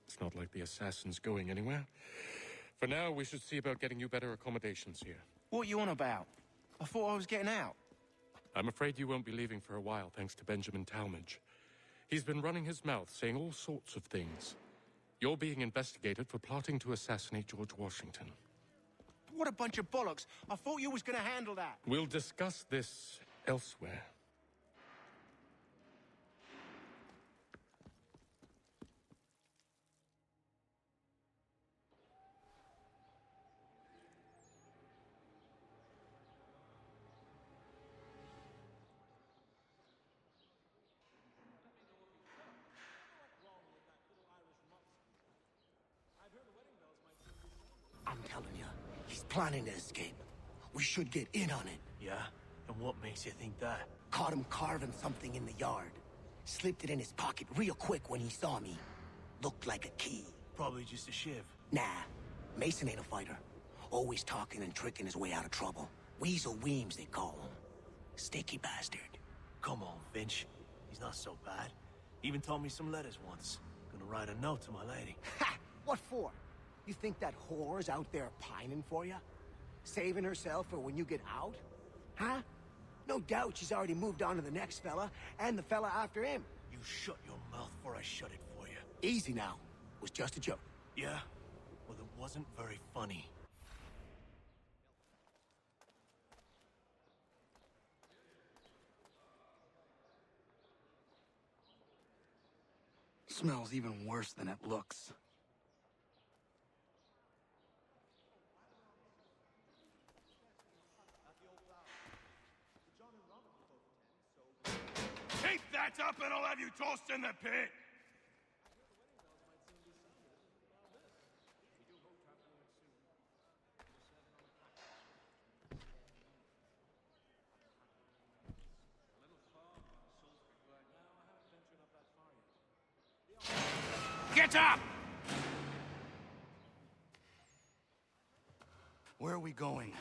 It's not like the assassin's going anywhere. For now, we should see about getting you better accommodations here. What are you on about? I thought I was getting out. I'm afraid you won't be leaving for a while, thanks to Benjamin Talmadge. He's been running his mouth, saying all sorts of things. You're being investigated for plotting to assassinate George Washington. What a bunch of bollocks. I thought you was gonna handle that. We'll discuss this elsewhere. I'm telling you, he's planning to escape. We should get in on it. Yeah? And what makes you think that? Caught him carving something in the yard. Slipped it in his pocket real quick when he saw me. Looked like a key. Probably just a shiv. Nah, Mason ain't a fighter. Always talking and tricking his way out of trouble. Weasel Weems, they call him. Sticky bastard. Come on, Finch. He's not so bad. Even told me some letters once. Gonna write a note to my lady. Ha! What for? You think that whore's out there pining for you? Saving herself for when you get out? Huh? No doubt she's already moved on to the next fella, and the fella after him. You shut your mouth before I shut it for you. Easy now. It was just a joke. Yeah? Well, it wasn't very funny. Smells even worse than it looks. Keep that up and I'll have you tossed in the pit! Get up! Where are we going?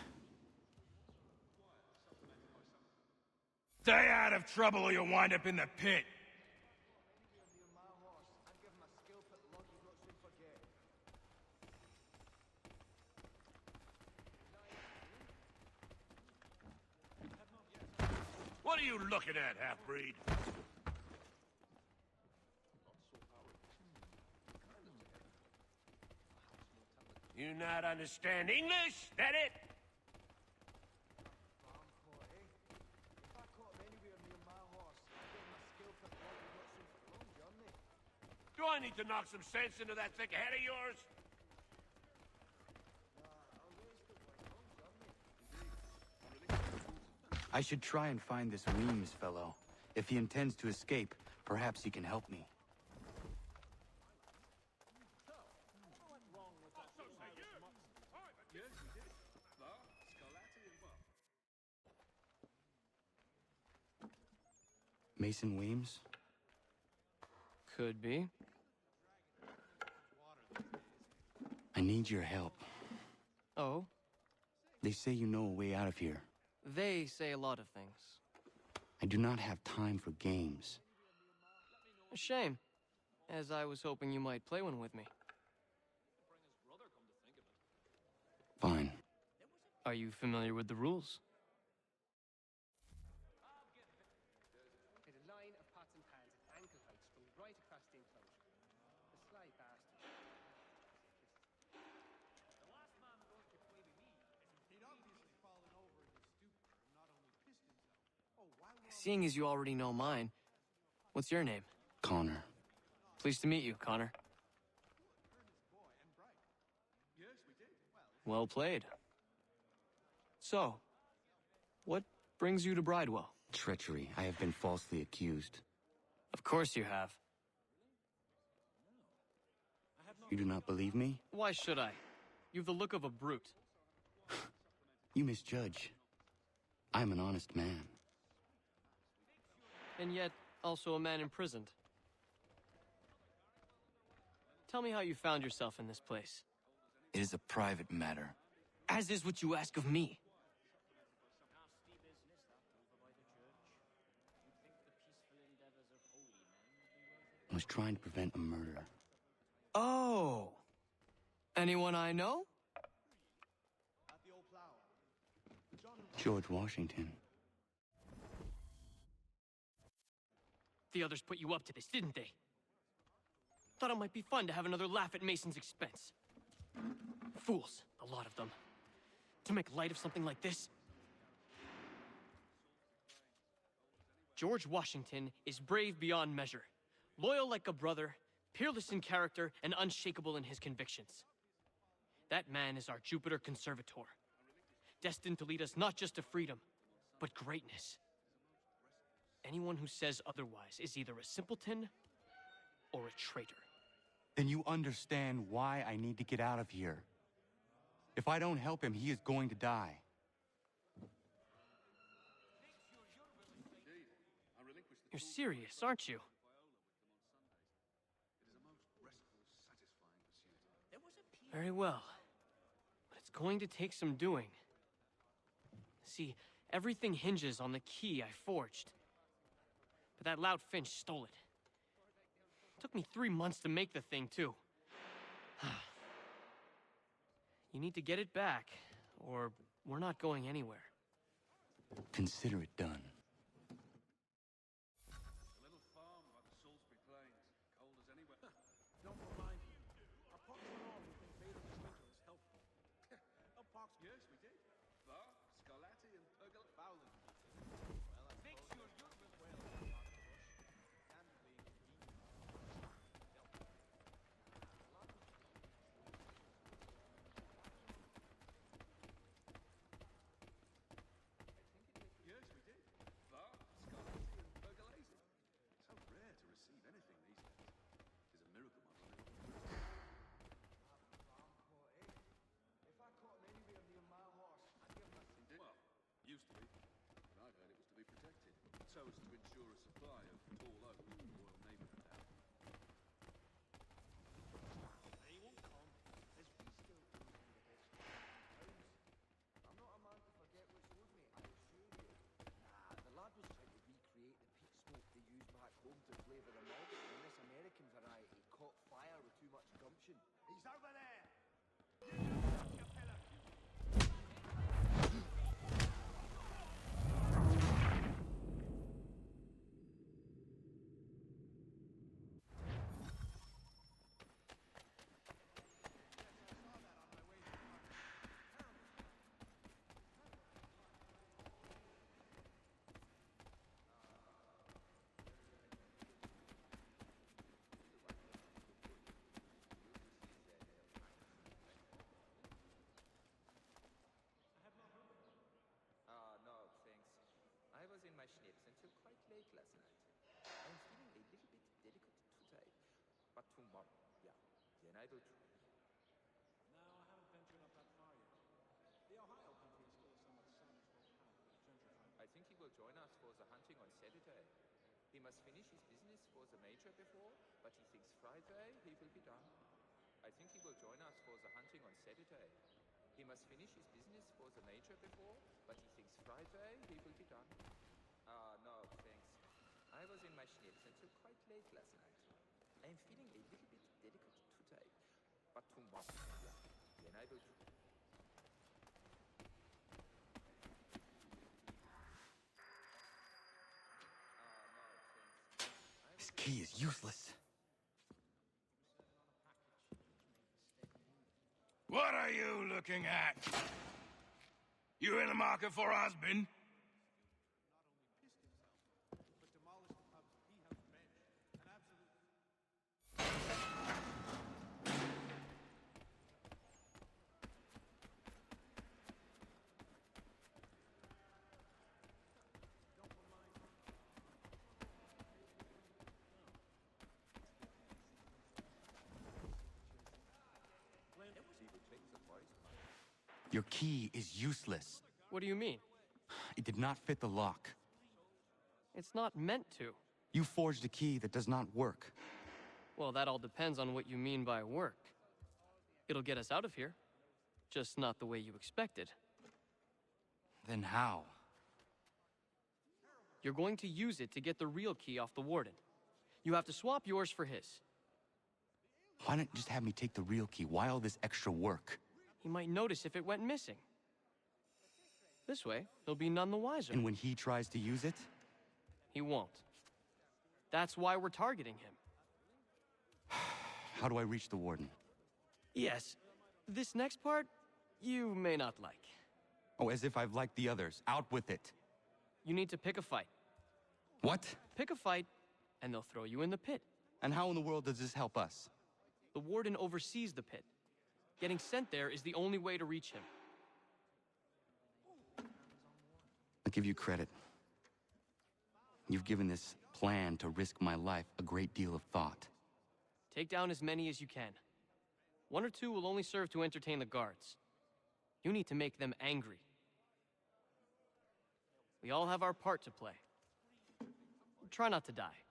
Stay out of trouble or you'll wind up in the pit. What are you looking at, half-breed? You not understand English? That it? Do I need to knock some sense into that thick head of yours? I should try and find this Weems fellow. If he intends to escape, perhaps he can help me. Mason Weems? Could be. I need your help. Oh? They say you know a way out of here. They say a lot of things. I do not have time for games. A shame, as I was hoping you might play one with me. Fine. Are you familiar with the rules? Seeing as you already know mine, what's your name? Connor. Pleased to meet you, Connor. Well played. So, what brings you to Bridewell? Treachery. I have been falsely accused. Of course you have. You do not believe me? Why should I? You've the look of a brute. You misjudge. I'm an honest man. And yet, also a man imprisoned. Tell me how you found yourself in this place. It is a private matter. As is what you ask of me. I was trying to prevent a murder. Oh! Anyone I know? George Washington. The others put you up to this, didn't they? Thought it might be fun to have another laugh at Mason's expense. Fools, a lot of them. To make light of something like this. George Washington is brave beyond measure, loyal like a brother, peerless in character, and unshakable in his convictions. That man is our Jupiter Conservator, destined to lead us not just to freedom, but greatness. Anyone who says otherwise is either a simpleton or a traitor. Then you understand why I need to get out of here. If I don't help him, he is going to die. You're serious, aren't you? Very well. But it's going to take some doing. See, everything hinges on the key I forged. But that loud Finch stole it. Took me 3 months to make the thing, too. You need to get it back, or we're not going anywhere. Consider it done. Don't remind me. Our pox and all we've been paid this winter is helpful. A pox. Yes, we did. Bar, Scarlatti, and Pergola Fowler. Well, make sure you're well. Yes, we did. No, I haven't ventured up that far yet. The Ohio country is still a somewhat savage locale, but gentrified. I think he will join us for the hunting on Saturday. He must finish his business for the major before, but he thinks Friday he will be done. I think he will join us for the hunting on Saturday. He must finish his business for the major before, but he thinks Friday he will be done. No, thanks. I was in my schnitz until quite late last night. I am feeling a little bit delicate today, but tomorrow, then I will. This key is useless. What are you looking at? You in the market for a husband? But demolished the pubs he helped bench. An absolute... Your key is useless. What do you mean? It did not fit the lock. It's not meant to. You forged a key that does not work. Well, that all depends on what you mean by work. It'll get us out of here. Just not the way you expected. Then how? You're going to use it to get the real key off the warden. You have to swap yours for his. Why not just have me take the real key? Why all this extra work? He might notice if it went missing. This way, he'll be none the wiser. And when he tries to use it? He won't. That's why we're targeting him. How do I reach the warden? Yes. This next part, you may not like. Oh, as if I've liked the others. Out with it. You need to pick a fight. What? Pick a fight, and they'll throw you in the pit. And how in the world does this help us? The warden oversees the pit. Getting sent there is the only way to reach him. I'll give you credit. You've given this plan to risk my life a great deal of thought. Take down as many as you can. One or two will only serve to entertain the guards. You need to make them angry. We all have our part to play. Try not to die.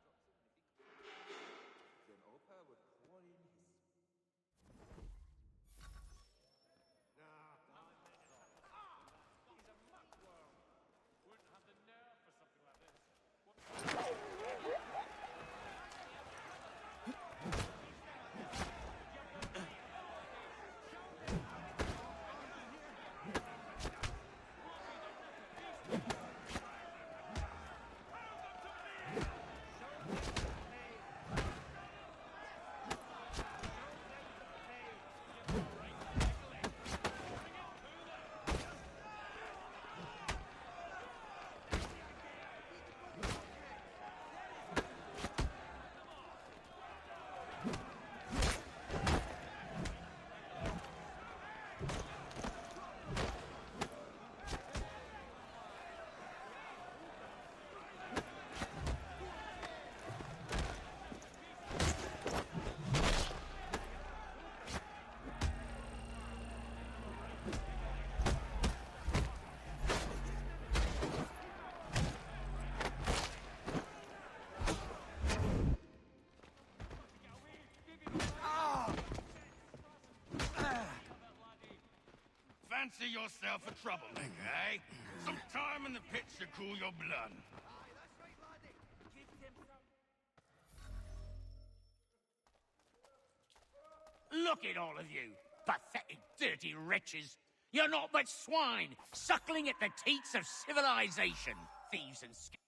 Fancy yourself a troublemaker, eh? Some time in the pit should cool your blood. Look at all of you, pathetic, dirty wretches. You're not but swine, suckling at the teats of civilization, thieves and scum.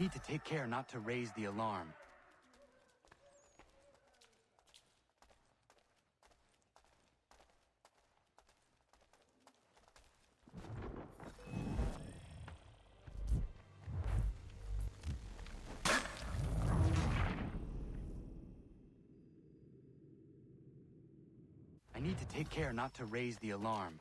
Need to take care not to raise the alarm. need to take care not to raise the alarm.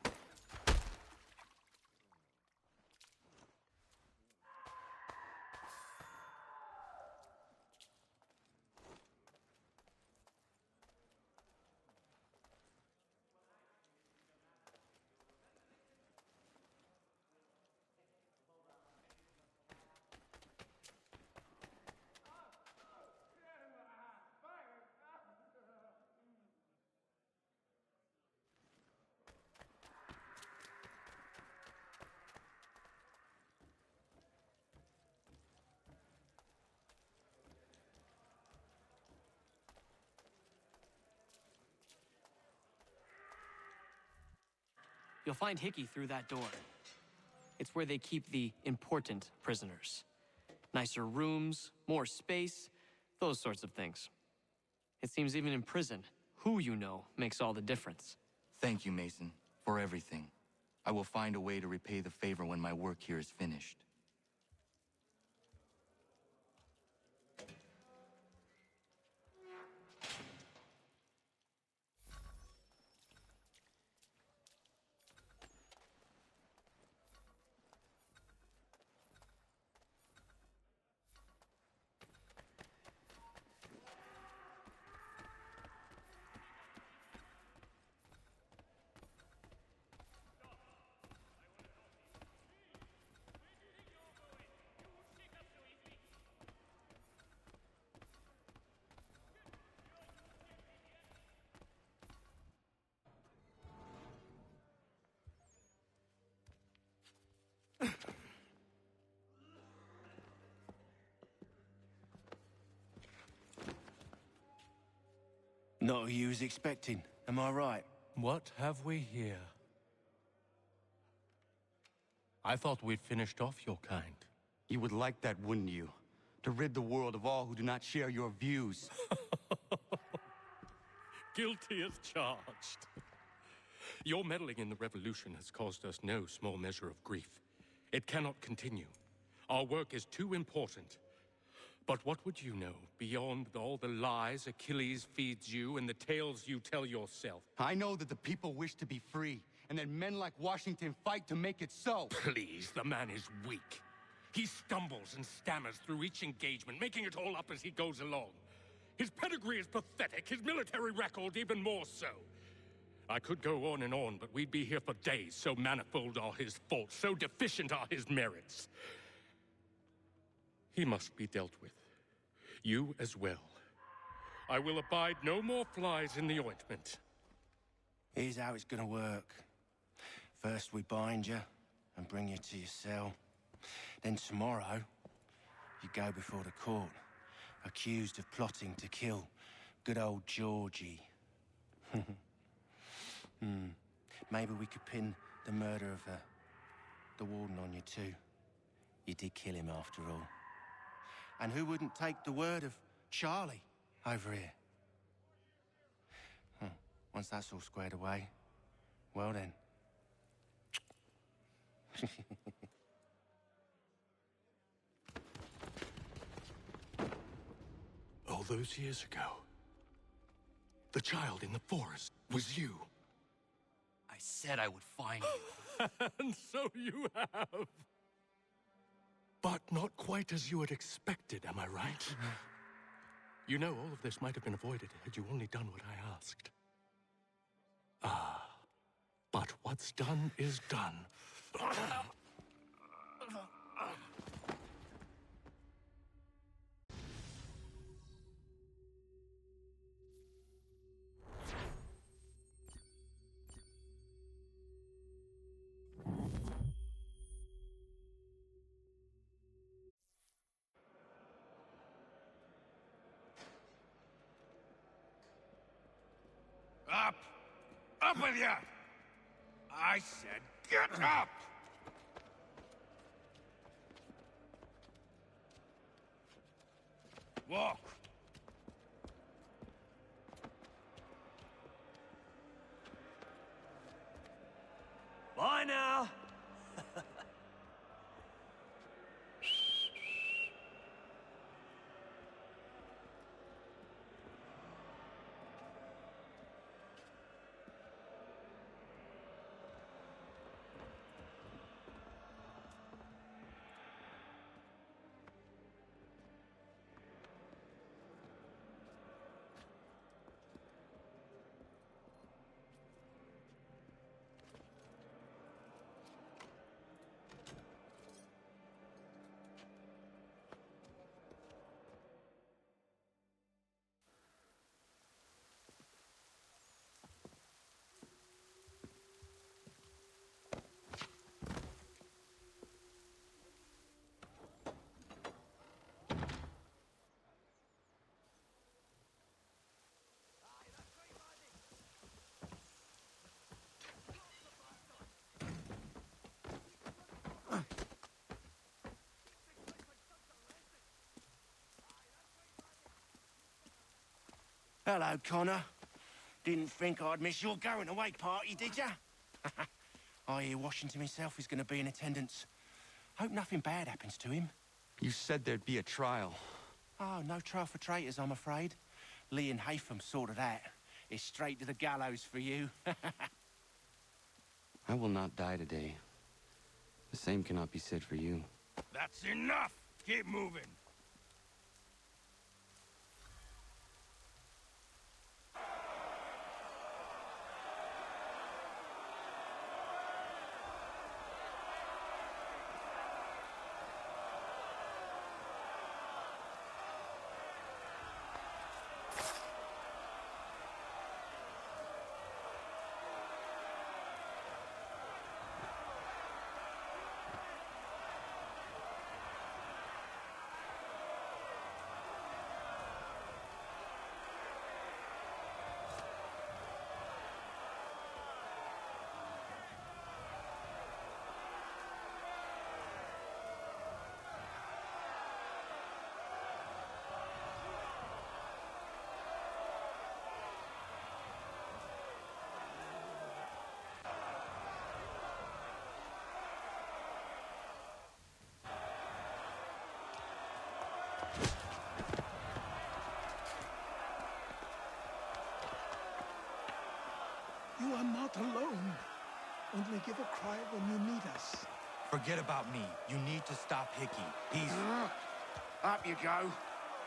You'll find Hickey through that door. It's where they keep the important prisoners. Nicer rooms, more space, those sorts of things. It seems even in prison, who you know makes all the difference. Thank you, Mason, for everything. I will find a way to repay the favor when my work here is finished. Not who you was expecting, am I right? What have we here? I thought we'd finished off your kind. You would like that, wouldn't you? To rid the world of all who do not share your views. Guilty as charged. Your meddling in the revolution has caused us no small measure of grief. It cannot continue. Our work is too important. But what would you know beyond all the lies Achilles feeds you and the tales you tell yourself? I know that the people wish to be free, and that men like Washington fight to make it so. Please, the man is weak. He stumbles and stammers through each engagement, making it all up as he goes along. His pedigree is pathetic, his military record even more so. I could go on and on, but we'd be here for days, so manifold are his faults, so deficient are his merits. He must be dealt with. You as well. I will abide no more flies in the ointment. Here's how it's gonna work. First we bind you and bring you to your cell. Then tomorrow, you go before the court, accused of plotting to kill good old Georgie. Maybe we could pin the murder of the warden on you too. You did kill him after all. And who wouldn't take the word of Charlie over here? Once that's all squared away, well then. All those years ago, the child in the forest was you. I said I would find you. And so you have. But not quite as you had expected, am I right? You know, all of this might have been avoided had you only done what I asked. But what's done is done. Up! Up with you! I said get up! Walk! Bye now! Hello, Connor. Didn't think I'd miss your going away party, did ya? I hear Washington himself is going to be in attendance. Hope nothing bad happens to him. You said there'd be a trial. Oh, no trial for traitors, I'm afraid. Lee and Haytham sorted that. It's straight to the gallows for you. I will not die today. The same cannot be said for you. That's enough! Keep moving! You are not alone. Only give a cry when you need us. Forget about me. You need to stop Hickey. He's... Up you go.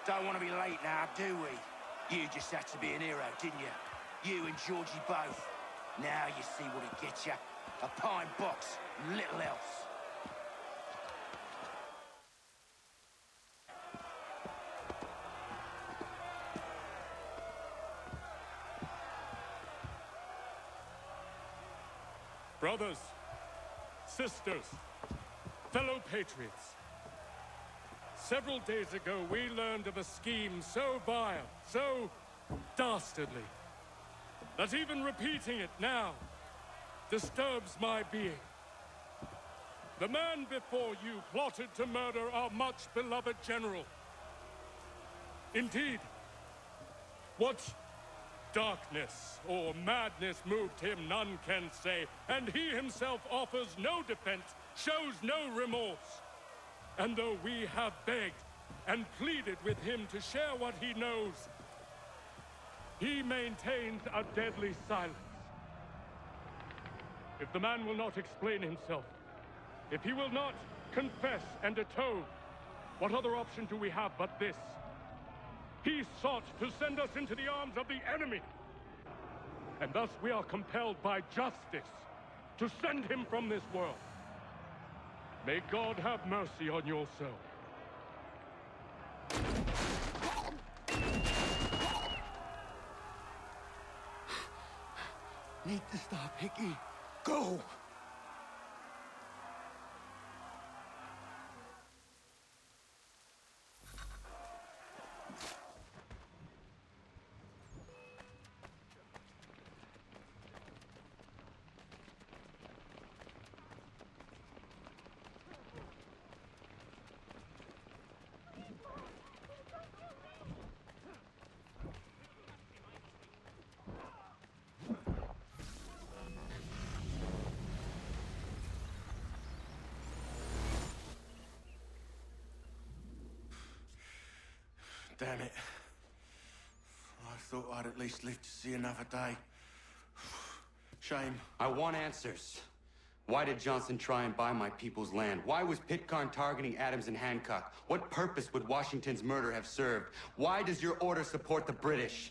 Don't want to be late now, do we? You just had to be an hero, didn't you? You and Georgie both. Now you see what it gets you. A pine box, little else. Brothers, sisters, fellow patriots. Several days ago, we learned of a scheme so vile, so dastardly, that even repeating it now disturbs my being. The man before you plotted to murder our much-beloved general. Indeed, what darkness or madness moved him, none can say, and he himself offers no defense, shows no remorse. And though we have begged and pleaded with him to share what he knows, he maintains a deadly silence. If the man will not explain himself, if he will not confess and atone, what other option do we have but this? He sought to send us into the arms of the enemy. And thus we are compelled by justice to send him from this world. May God have mercy on your soul. Need to stop, Hickey. Go! Damn it. I thought I'd at least live to see another day. Shame. I want answers. Why did Johnson try and buy my people's land? Why was Pitcairn targeting Adams and Hancock? What purpose would Washington's murder have served? Why does your order support the British?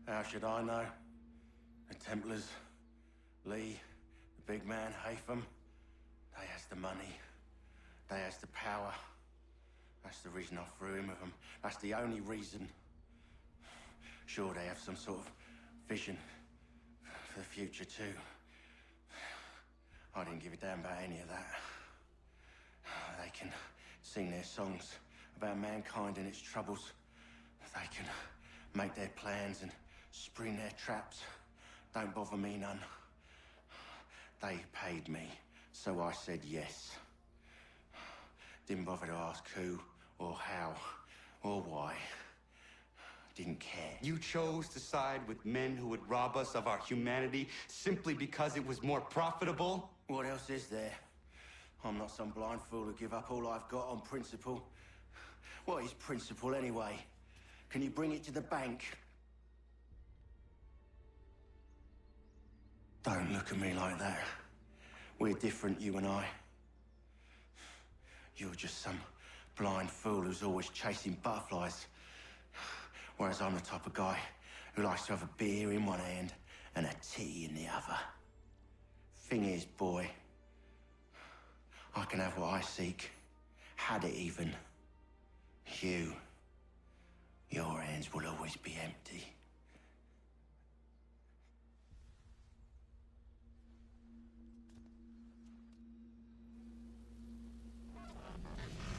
How should I know? The Templars, Lee, the big man, Haytham, they has the money. They has the power. That's the reason I threw in with them. That's the only reason. Sure, they have some sort of vision for the future, too. I didn't give a damn about any of that. They can sing their songs about mankind and its troubles. They can make their plans and spring their traps. Don't bother me none. They paid me, so I said yes. Didn't bother to ask who, or how, or why. didn't care. You chose to side with men who would rob us of our humanity simply because it was more profitable? What else is there? I'm not some blind fool to give up all I've got on principle. What is principle anyway? Can you bring it to the bank? Don't look at me like that. We're different, you and I. You're just some blind fool who's always chasing butterflies. Whereas I'm the type of guy who likes to have a beer in one hand and a tea in the other. Thing is, boy, I can have what I seek. Had it even. Your hands will always be empty.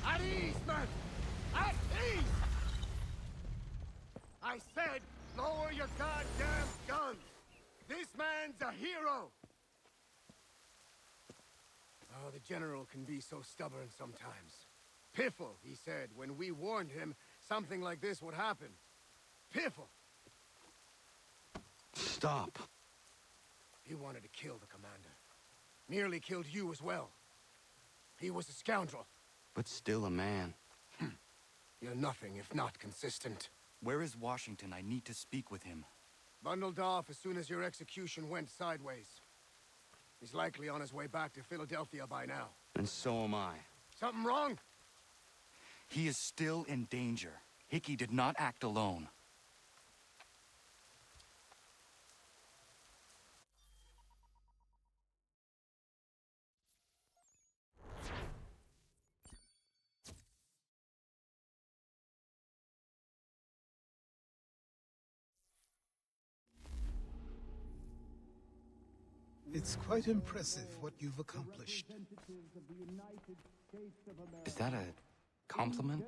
At ease, man! At ease! I said, lower your goddamn guns! This man's a hero! Oh, the General can be so stubborn sometimes. Piffle, he said, when we warned him something like this would happen. Piffle! Stop. He wanted to kill the commander. Nearly killed you as well. He was a scoundrel. But still a man. You're nothing if not consistent. Where is Washington? I need to speak with him. Bundled off as soon as your execution went sideways. He's likely on his way back to Philadelphia by now. And so am I. Something wrong? He is still in danger. Hickey did not act alone. It's quite impressive what you've accomplished. Is that a compliment?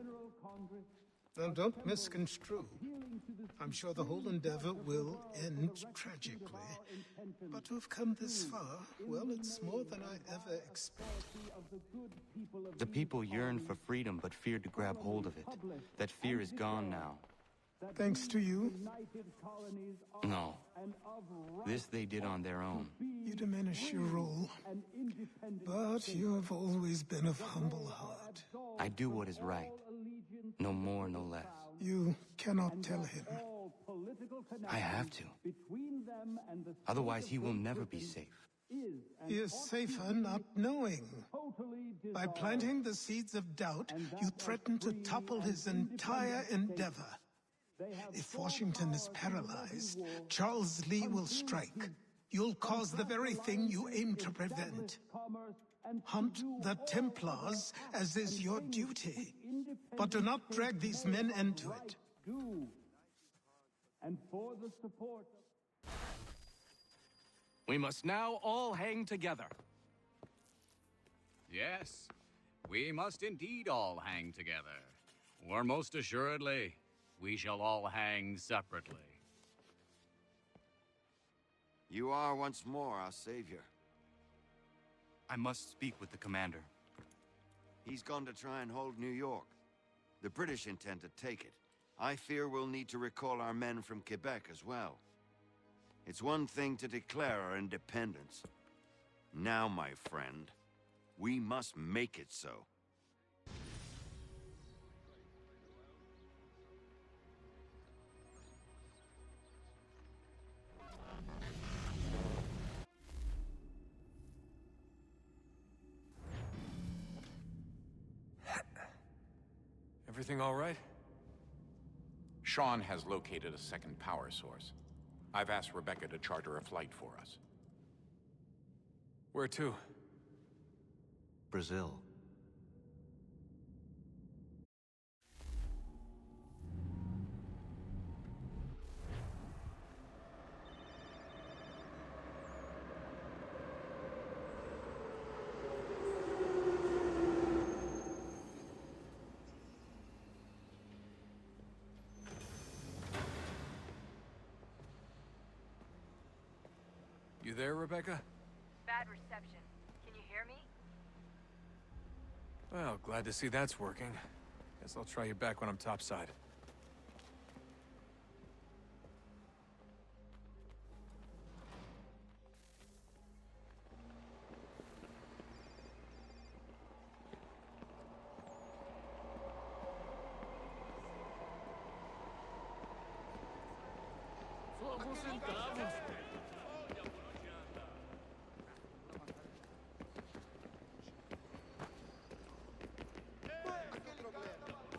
Now, don't misconstrue. I'm sure the whole endeavor will end tragically. But to have come this far, well, it's more than I ever expected. The people yearn for freedom but feared to grab hold of it. That fear is gone now. Thanks to you? No. This they did on their own. You diminish your role. But you have always been of humble heart. I do what is right. No more, no less. You cannot tell him. I have to. Otherwise, he will never be safe. He is safer not knowing. By planting the seeds of doubt, you threaten to topple his entire endeavor. If Washington is paralyzed, Charles Lee will strike. You'll cause the very thing you aim to prevent. Hunt the Templars, as is your duty. But do not drag these men into it. And for the support. We must now all hang together. Yes, we must indeed all hang together. Or most assuredly, we shall all hang separately. You are once more our savior. I must speak with the commander. He's gone to try and hold New York. The British intend to take it. I fear we'll need to recall our men from Quebec as well. It's one thing to declare our independence. Now, my friend, we must make it so. Everything all right? Sean has located a second power source. I've asked Rebecca to charter a flight for us. Where to? Brazil. You there, Rebecca? Bad reception. Can you hear me? Well, glad to see that's working. Guess I'll try you back when I'm topside. Alguns centavos.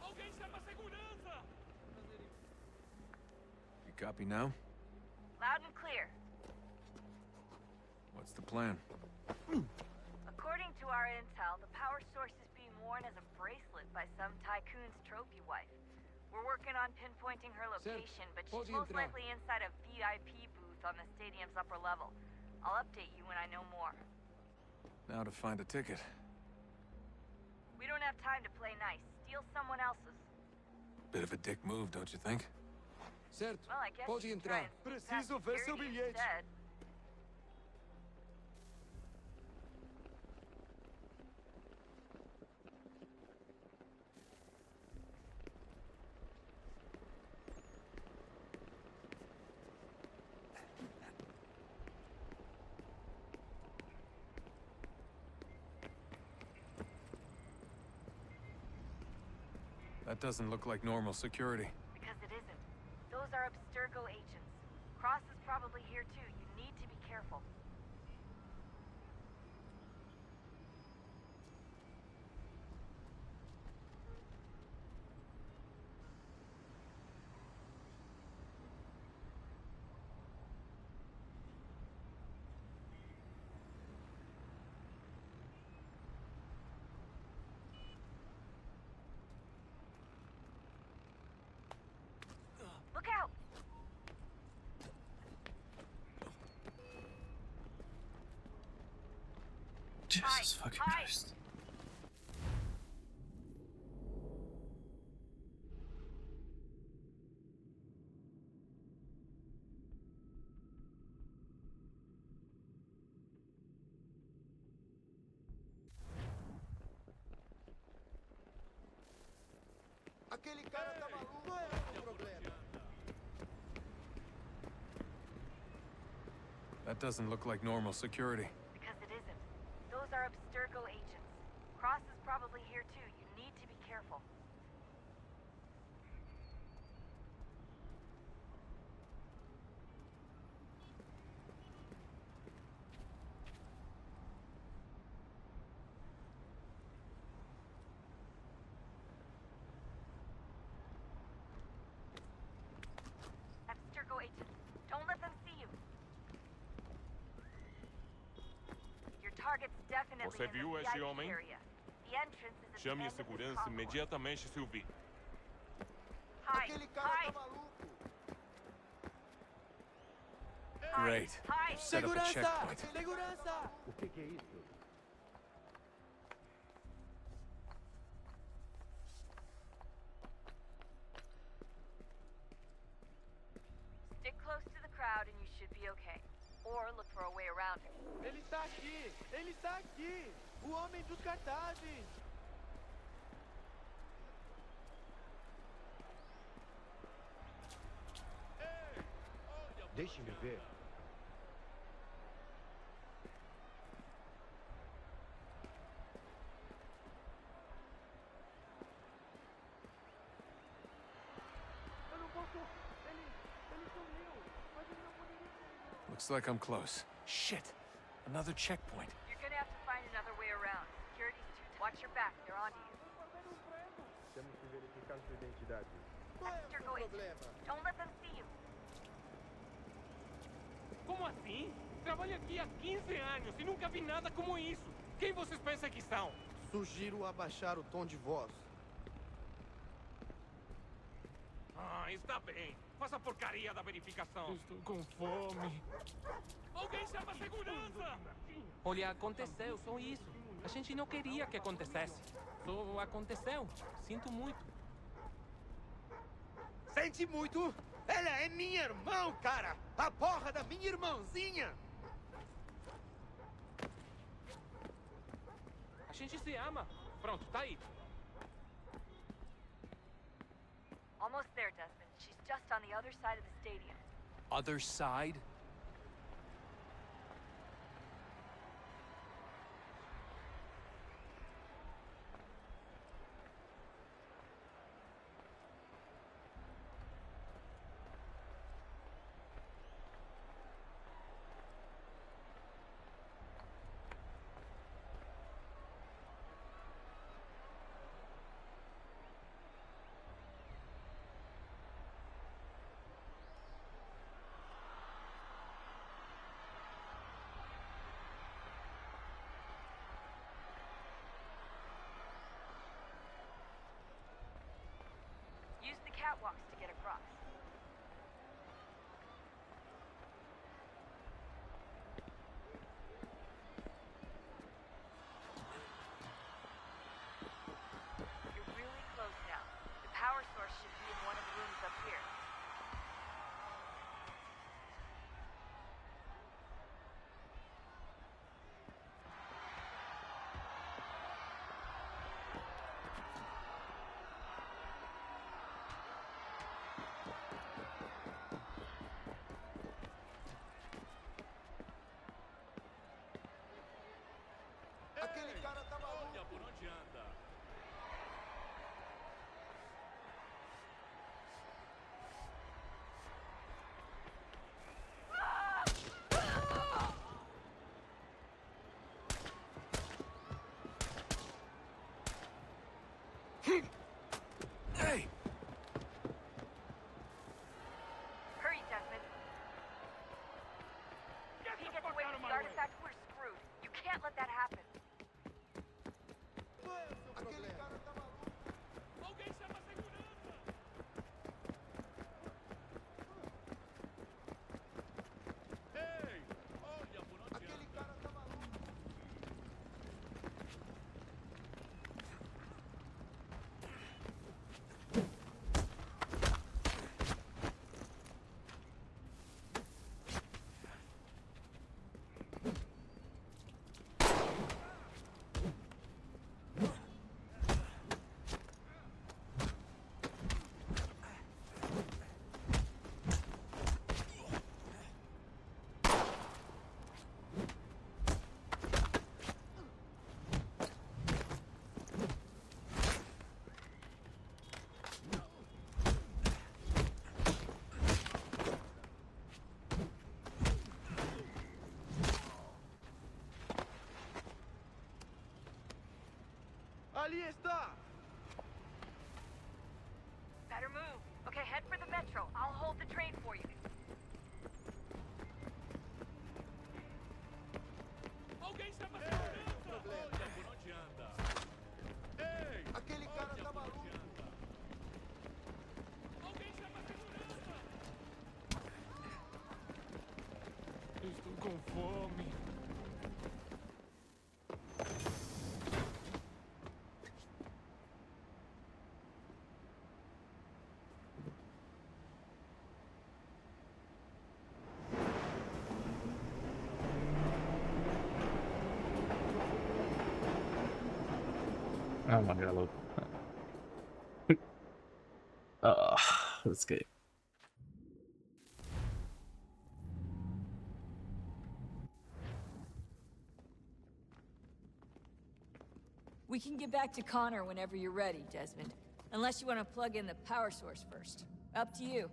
Alguém chama segurança! You copy now? Loud and clear. What's the plan? According to our intel, the power source is being worn as a bracelet by some tycoon's trophy wife. We're working on pinpointing her location, but she's most likely inside a VIP booth on the stadium's upper level. I'll update you when I know more. Now to find a ticket. We don't have time to play nice. Steal someone else's. Bit of a dick move, don't you think? Certo. Well, I guess you can try and sneak past security instead. That doesn't look like normal security. Because it isn't. Those are Abstergo agents. Cross is probably here too. You need to be careful. Look out! Jesus fucking Christ. Aquele cara tá maluco, qual é o problema? That doesn't look like normal security. Because it isn't. Those are Abstergo agents. Cross is probably here too. You need to be careful. Abstergo agents. Don't let them see you. Your target's definitely Você in viu the esse VIP homem? area. The entrance is at the Chame end a of this segurança concourse. imediatamente se o vir. Hide! Aquele cara Hide! tá maluco. Great. Hide! Set up a checkpoint. Segurança! O que é isso? Stick close to the crowd and you should be okay. Or look for a way around it. Ele está aqui! Ele está aqui! O homem dos cartazes! Deixe-me ver. Eu não posso. Ele sumiu. Mas ele não poderia. Looks like I'm close. Shit. Another checkpoint. You're gonna have to find another way around. Security's too. Watch your back. They're onto you. Temos que verificar sua identidade. Abstergo agents. Don't let them see you. Como assim? Trabalho aqui há 15 anos e nunca vi nada como isso. Quem vocês pensam que são? Sugiro abaixar o tom de voz. Ah, está bem. Faça a porcaria da verificação. Estou com fome. Alguém chama a segurança! Olha, aconteceu, só isso. A gente não queria que acontecesse. Só aconteceu. Sinto muito. Sente muito? Ela é minha irmã, cara! A porra da minha irmãzinha! A gente se ama. Pronto, tá aí. Almost there, Desmond. She's just on the other side of the stadium. Other side? Cross. You're really close now. The power source should be in one of the rooms up here. Aquele cara tá maluco. Olha por onde anda. Hey! Hurry, Desmond. If he gets away with the artifact, we're screwed. You can't let that happen. Aquele cara tá maluco. Alguém chama a segurança. Ei, olha por onde aquele cara tá maluco. Ali está! Better move. Okay, head for the metro. I'll hold the train for you. Alguém chama a segurança. Olha por onde anda. Ei, aquele cara tá maluco. Alguém chama a segurança. Estou com fome. Oh my god, look. Let's get. We can get back to Connor whenever you're ready, Desmond. Unless you want to plug in the power source first. Up to you.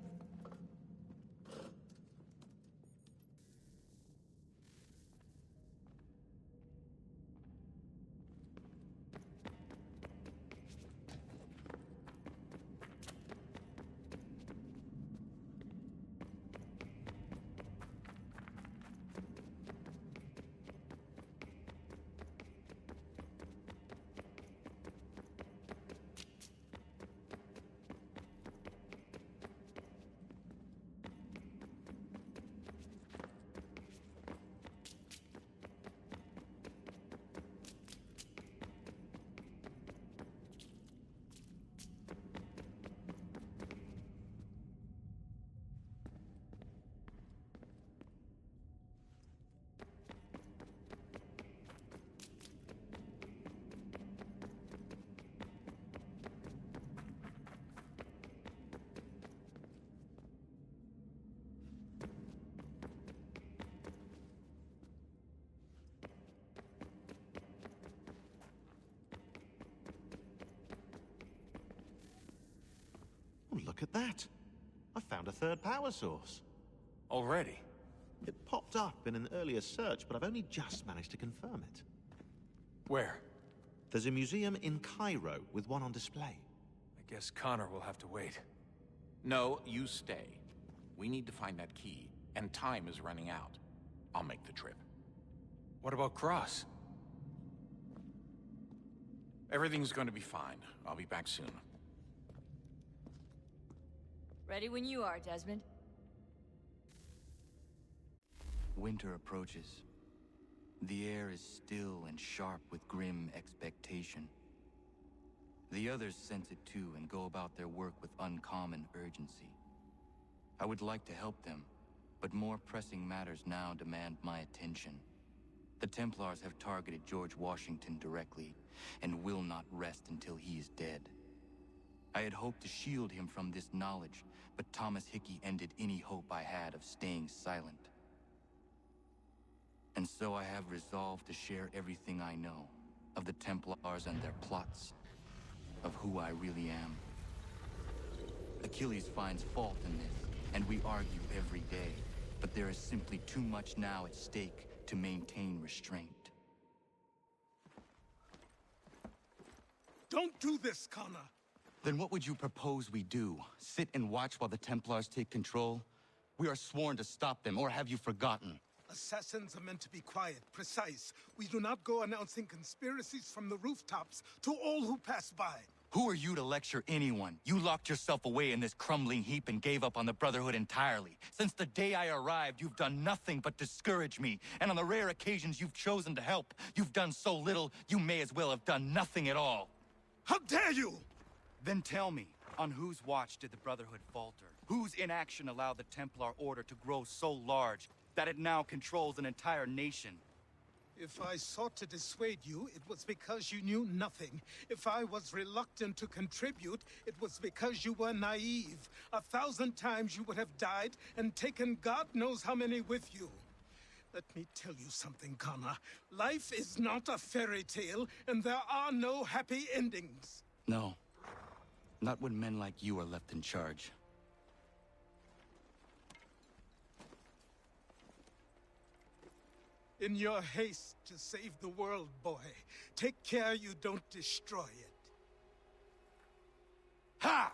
Oh, look at that. I found a third power source. Already? It popped up in an earlier search, but I've only just managed to confirm it. Where? There's a museum in Cairo with one on display. I guess Connor will have to wait. No, you stay. We need to find that key, and time is running out. I'll make the trip. What about Cross? Everything's going to be fine. I'll be back soon. Ready when you are, Desmond. Winter approaches. The air is still and sharp with grim expectation. The others sense it too and go about their work with uncommon urgency. I would like to help them, but more pressing matters now demand my attention. The Templars have targeted George Washington directly, and will not rest until he is dead. I had hoped to shield him from this knowledge, but Thomas Hickey ended any hope I had of staying silent. And so I have resolved to share everything I know of the Templars and their plots, of who I really am. Achilles finds fault in this, and we argue every day, but there is simply too much now at stake to maintain restraint. Don't do this, Connor! Then what would you propose we do? Sit and watch while the Templars take control? We are sworn to stop them, or have you forgotten? Assassins are meant to be quiet, precise. We do not go announcing conspiracies from the rooftops to all who pass by. Who are you to lecture anyone? You locked yourself away in this crumbling heap and gave up on the Brotherhood entirely. Since the day I arrived, you've done nothing but discourage me. And on the rare occasions you've chosen to help, you've done so little, you may as well have done nothing at all. How dare you! Then tell me, on whose watch did the Brotherhood falter? Whose inaction allowed the Templar Order to grow so large that it now controls an entire nation? If I sought to dissuade you, it was because you knew nothing. If I was reluctant to contribute, it was because you were naive. 1,000 times you would have died and taken God knows how many with you. Let me tell you something, Connor. Life is not a fairy tale, and there are no happy endings. No. Not when men like you are left in charge. In your haste to save the world, boy, take care you don't destroy it. Ha!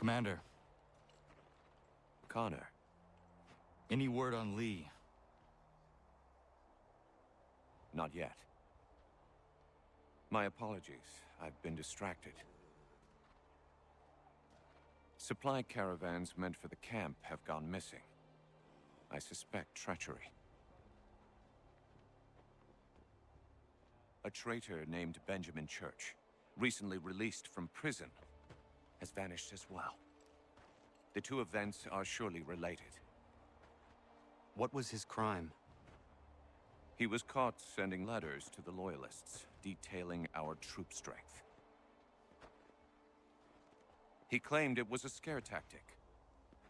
Commander. Connor. Any word on Lee? Not yet. My apologies. I've been distracted. Supply caravans meant for the camp have gone missing. I suspect treachery. A traitor named Benjamin Church, recently released from prison, has vanished as well. The two events are surely related. What was his crime? He was caught sending letters to the Loyalists, detailing our troop strength. He claimed it was a scare tactic,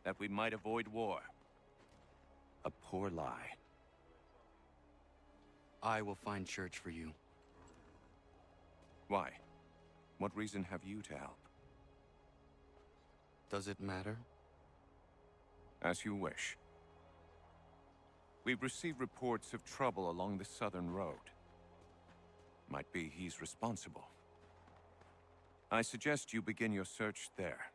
that we might avoid war. A poor lie. I will find Church for you. Why? What reason have you to help? Does it matter? As you wish. We've received reports of trouble along the southern road. Might be he's responsible. I suggest you begin your search there.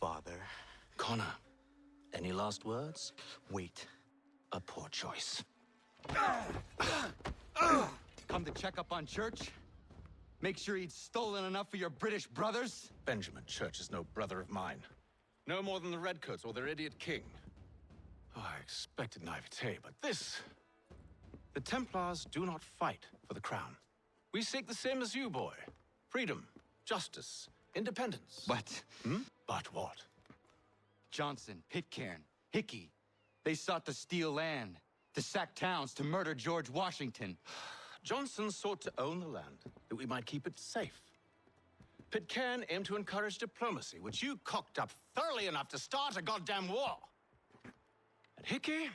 Father. Connor, any last words? Wait. A poor choice. Come to check up on Church? Make sure he'd stolen enough for your British brothers? Benjamin Church is no brother of mine. No more than the Redcoats or their idiot king. Oh, I expected naivete, but this... The Templars do not fight for the crown. We seek the same as you, boy. Freedom, justice, independence. But... But what? Johnson, Pitcairn, Hickey. They sought to steal land, to sack towns, to murder George Washington. Johnson sought to own the land, that we might keep it safe. Pitcairn aimed to encourage diplomacy, which you cocked up thoroughly enough to start a goddamn war. And Hickey?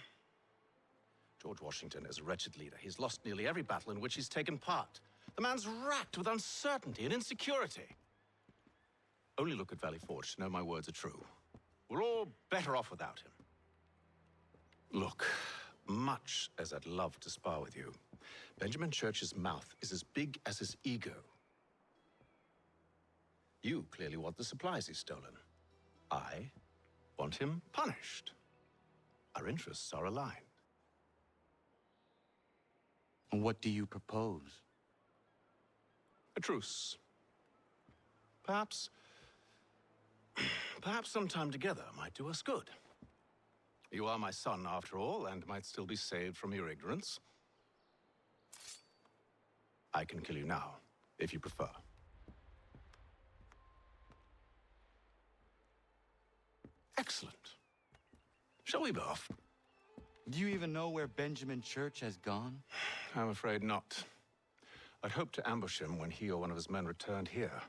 George Washington is a wretched leader. He's lost nearly every battle in which he's taken part. The man's racked with uncertainty and insecurity. Only look at Valley Forge to know my words are true. We're all better off without him. Look, much as I'd love to spar with you, Benjamin Church's mouth is as big as his ego. You clearly want the supplies he's stolen. I want him punished. Our interests are aligned. What do you propose? A truce. Perhaps some time together might do us good. You are my son, after all, and might still be saved from your ignorance. I can kill you now, if you prefer. Excellent. Shall we be off? Do you even know where Benjamin Church has gone? I'm afraid not. I'd hoped to ambush him when he or one of his men returned here.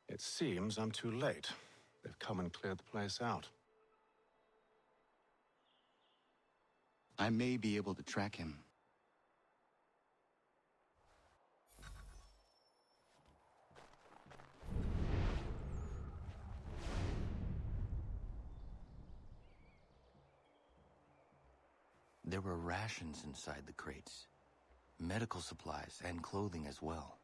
It seems I'm too late. They've come and cleared the place out. I may be able to track him. There were rations inside the crates. Medical supplies and clothing as well.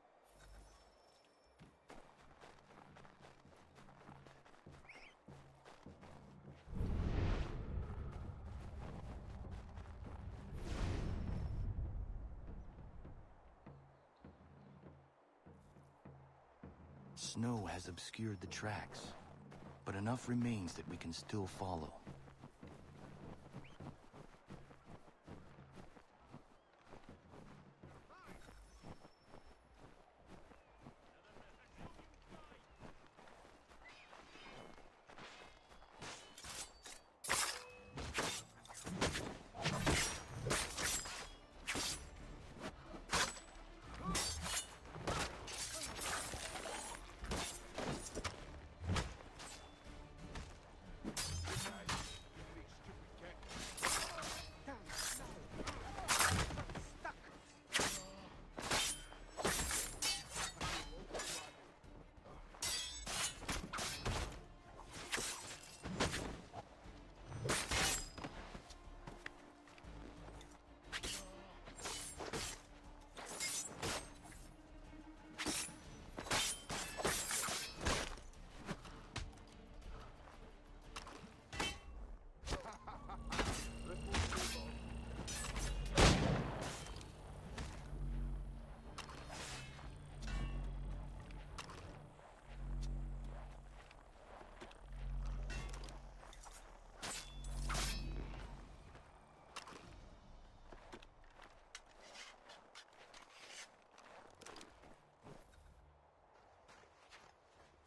Snow has obscured the tracks, but enough remains that we can still follow.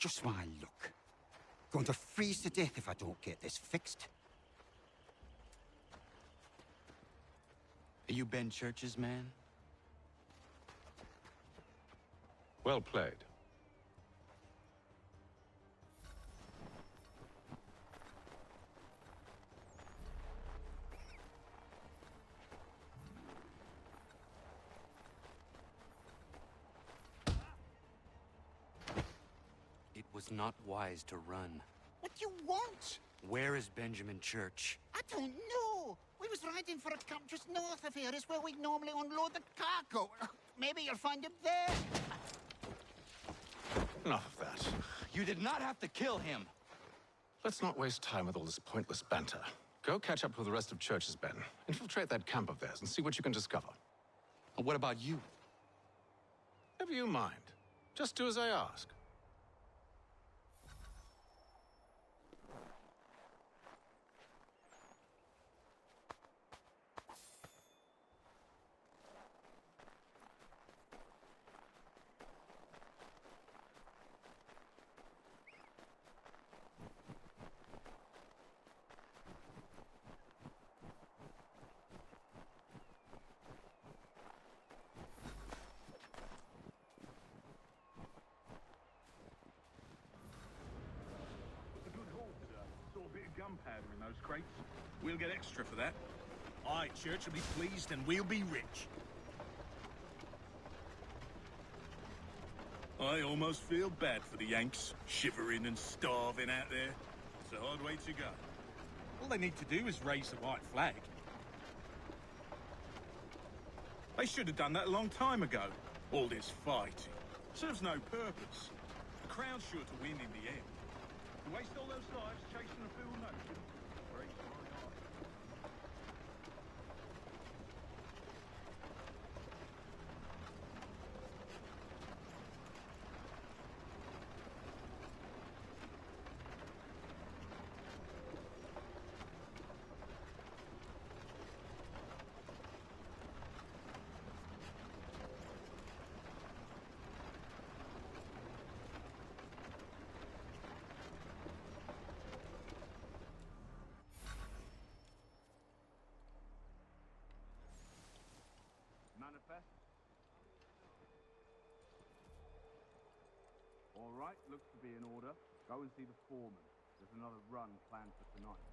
Just my luck. Going to freeze to death if I don't get this fixed. Are you Ben Church's man? Well played. It was not wise to run. What do you want? Where is Benjamin Church? I don't know. We was riding for a camp just north of here. Is where we'd normally unload the cargo. Maybe you'll find him there. Enough of that. You did not have to kill him. Let's not waste time with all this pointless banter. Go catch up with the rest of Church's men. Infiltrate that camp of theirs and see what you can discover. And what about you? Never you mind. Just do as I ask. Gunpowder in those crates. We'll get extra for that. Aye, Church will be pleased and we'll be rich. I almost feel bad for the Yanks, shivering and starving out there. It's a hard way to go. All they need to do is raise the white flag. They should have done that a long time ago. All this fighting serves no purpose. The Crown's sure to win in the end. To waste all those lives chasing a fool notion breaks my heart. Manifest. All right, looks to be in order. Go and see the foreman. There's another run planned for tonight.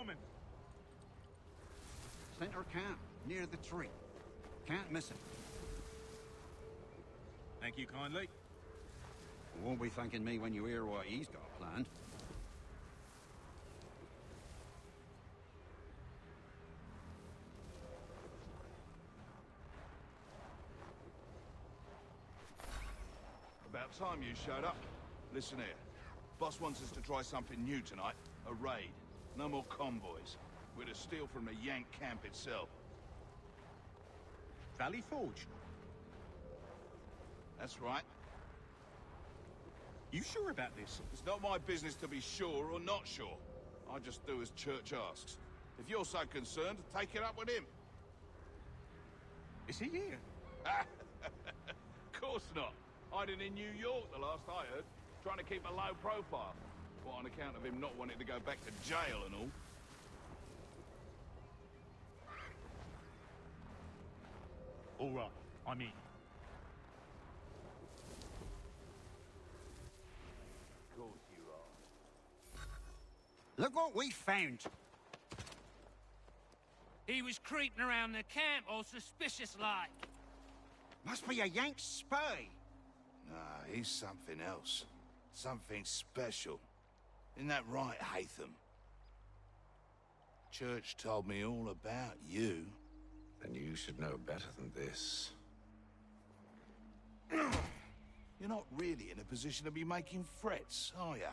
woman? Center camp, near the tree. Can't miss it. Thank you kindly. Won't be thanking me when you hear what he's got planned. About time you showed up. Listen here. Boss wants us to try something new tonight. A raid. No more convoys. We're to steal from the Yank camp itself. Valley Forge? That's right. You sure about this? It's not my business to be sure or not sure. I just do as Church asks. If you're so concerned, take it up with him. Is he here? Of course not. Hiding in New York, the last I heard. Trying to keep a low profile. What, on account of him not wanting to go back to jail and all. All right, I'm in. Of course you are. Look what we found. He was creeping around the camp all suspicious-like. Must be a Yank spy. Nah, he's something else. Something special. Isn't that right, Hatham? Church told me all about you. Then you should know better than this. You're not really in a position to be making threats, are ya?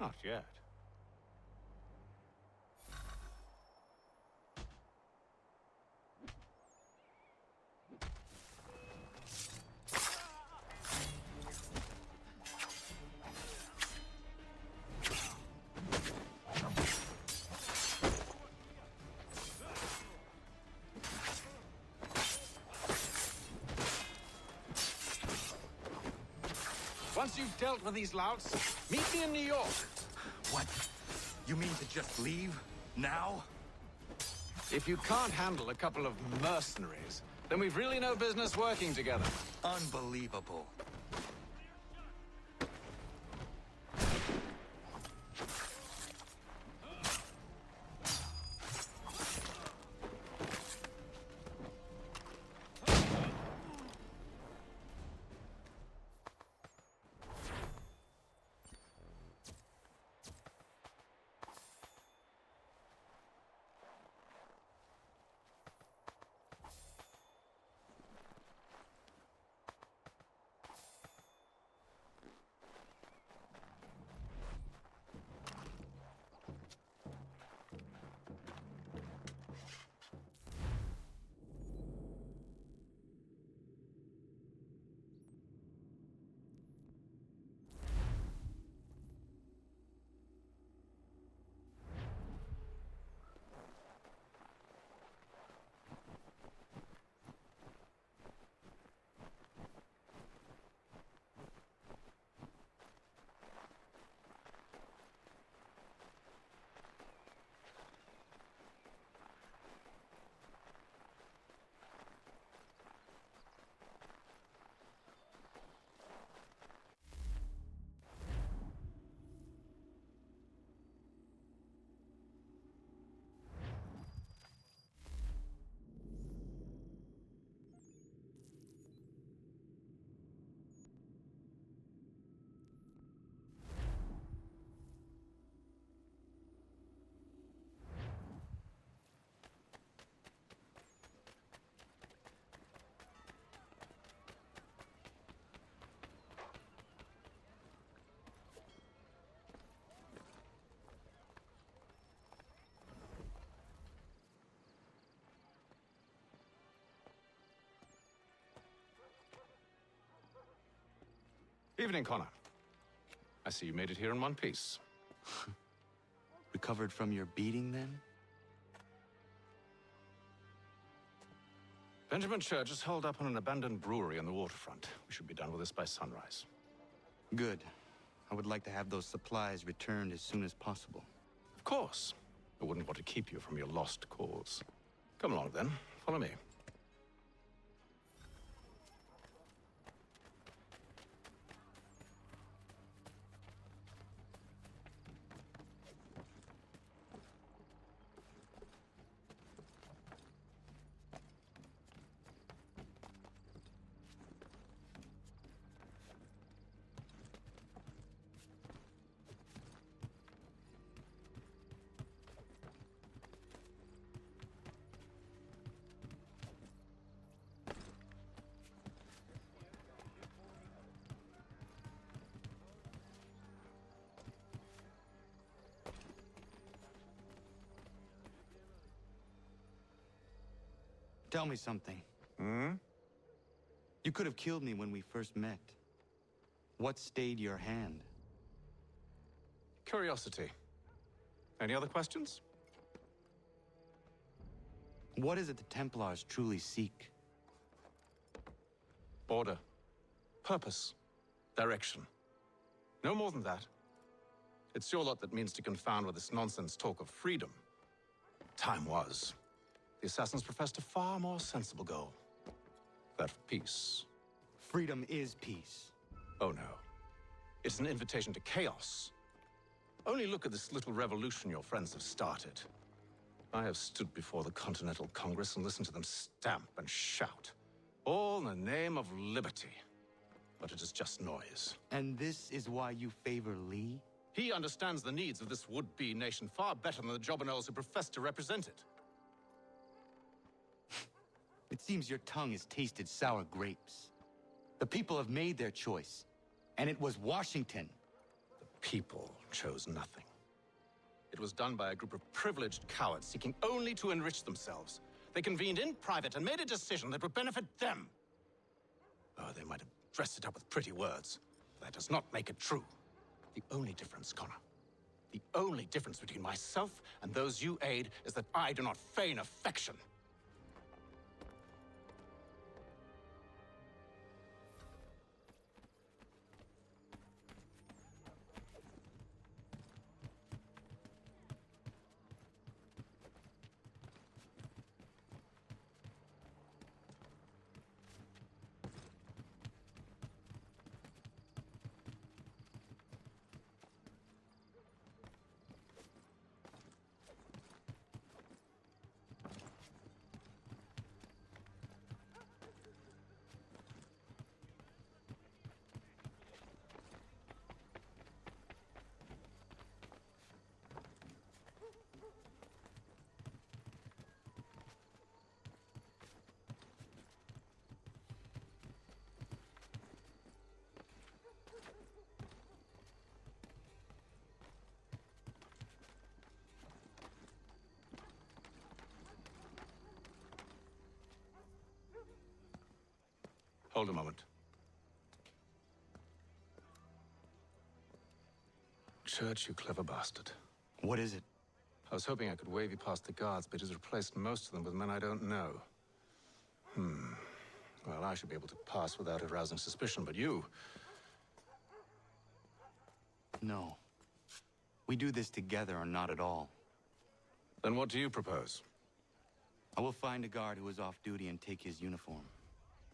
Not yet. Once you've dealt with these louts, meet me in New York. What? You mean to just leave? Now? If you can't handle a couple of mercenaries, then we've really no business working together. Unbelievable. Evening, Connor. I see you made it here in one piece. Recovered from your beating, then? Benjamin Church is holed up on an abandoned brewery on the waterfront. We should be done with this by sunrise. Good. I would like to have those supplies returned as soon as possible. Of course. I wouldn't want to keep you from your lost cause. Come along, then. Follow me. Tell me something. Hmm? You could have killed me when we first met. What stayed your hand? Curiosity. Any other questions? What is it the Templars truly seek? Order. Purpose. Direction. No more than that. It's your lot that means to confound with this nonsense talk of freedom. Time was. The assassins professed a far more sensible goal. That of peace. Freedom is peace. Oh no. It's an invitation to chaos. Only look at this little revolution your friends have started. I have stood before the Continental Congress and listened to them stamp and shout. All in the name of liberty. But it is just noise. And this is why you favor Lee? He understands the needs of this would-be nation far better than the jobberknolls who profess to represent it. It seems your tongue has tasted sour grapes. The people have made their choice, and it was Washington. The people chose nothing. It was done by a group of privileged cowards seeking only to enrich themselves. They convened in private and made a decision that would benefit them. Oh, they might have dressed it up with pretty words, but that does not make it true. The only difference, Connor, the only difference between myself and those you aid is that I do not feign affection. Hold a moment. Church, you clever bastard. What is it? I was hoping I could wave you past the guards, but he's replaced most of them with men I don't know. Well, I should be able to pass without arousing suspicion, but you... No. We do this together or not at all. Then what do you propose? I will find a guard who is off duty and take his uniform.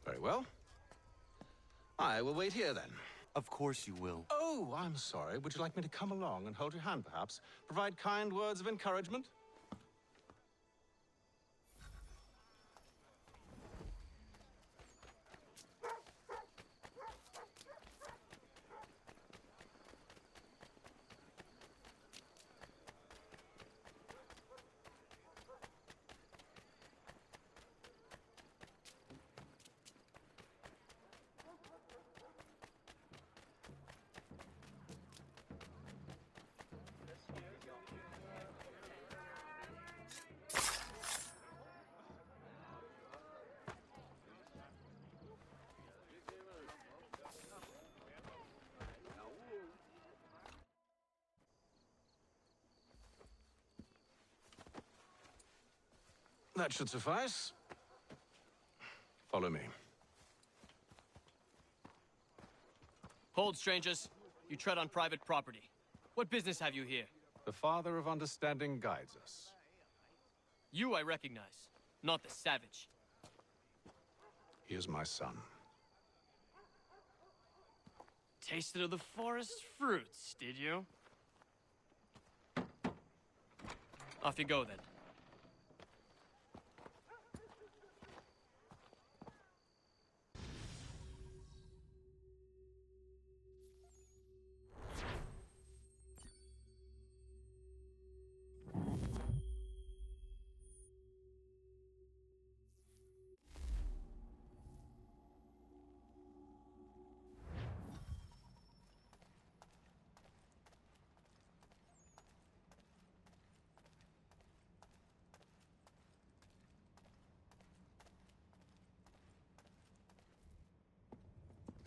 Very well. I will wait here, then. Of course you will. Oh, I'm sorry. Would you like me to come along and hold your hand, perhaps? Provide kind words of encouragement? That should suffice. Follow me. Hold, strangers. You tread on private property. What business have you here? The Father of Understanding guides us. You I recognize, not the savage. He is my son. Tasted of the forest fruits, did you? Off you go, then.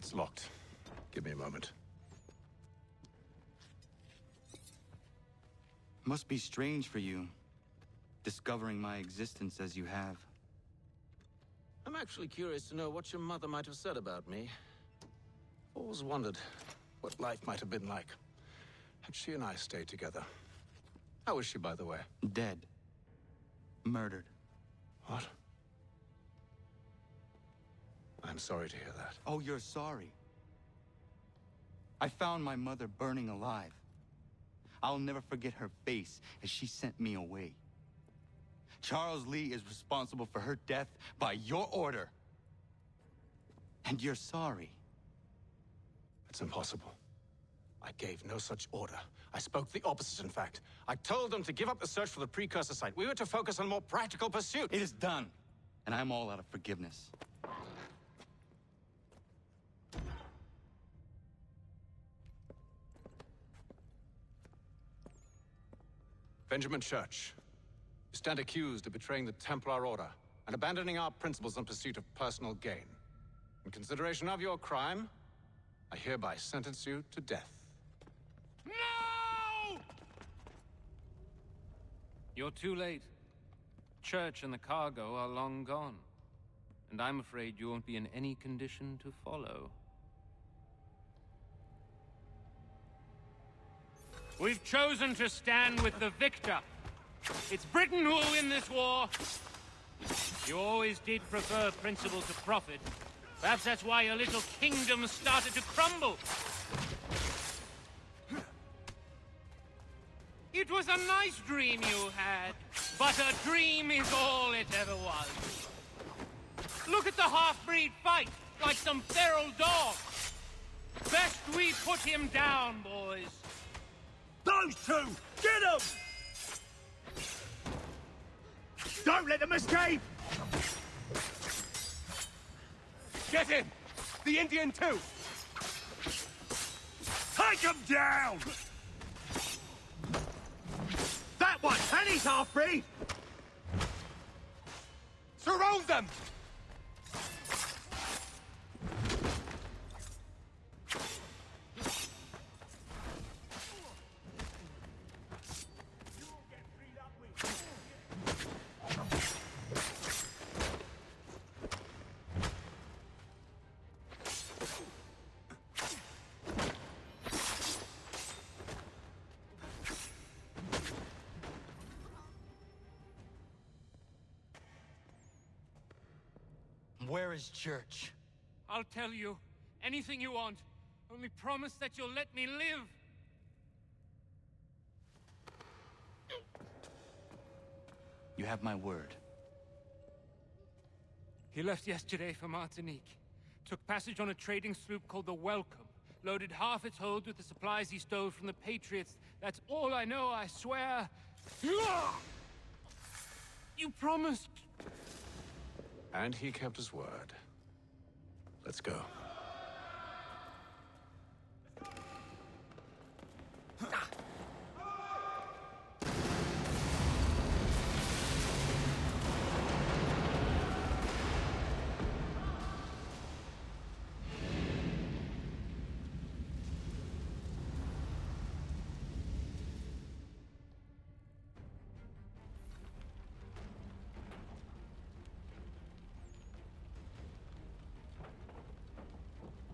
It's locked. Give me a moment. Must be strange for you, discovering my existence as you have. I'm actually curious to know what your mother might have said about me. Always wondered what life might have been like had she and I stayed together. How is she, by the way? Dead. Murdered. What? I'm sorry to hear that. Oh, you're sorry. I found my mother burning alive. I'll never forget her face as she sent me away. Charles Lee is responsible for her death by your order. And you're sorry. It's impossible. I gave no such order. I spoke the opposite, in fact. I told them to give up the search for the precursor site. We were to focus on more practical pursuits. It is done, and I'm all out of forgiveness. Benjamin Church, you stand accused of betraying the Templar Order and abandoning our principles in pursuit of personal gain. In consideration of your crime, I hereby sentence you to death. No! You're too late. Church and the cargo are long gone. And I'm afraid you won't be in any condition to follow. We've chosen to stand with the victor. It's Britain who will win this war. You always did prefer principle to profit. Perhaps that's why your little kingdom started to crumble. It was a nice dream you had, but a dream is all it ever was. Look at the half-breed fight, like some feral dog. Best we put him down, boys. Those two! Get them! Don't let them escape! Get him! The Indian too! Take him down! That one! And he's half-breed! Surround them! Where is Church? I'll tell you. Anything you want. Only promise that you'll let me live. You have my word. He left yesterday for Martinique. Took passage on a trading sloop called the Welcome. Loaded half its hold with the supplies he stole from the Patriots. That's all I know, I swear. You promised. And he kept his word. Let's go.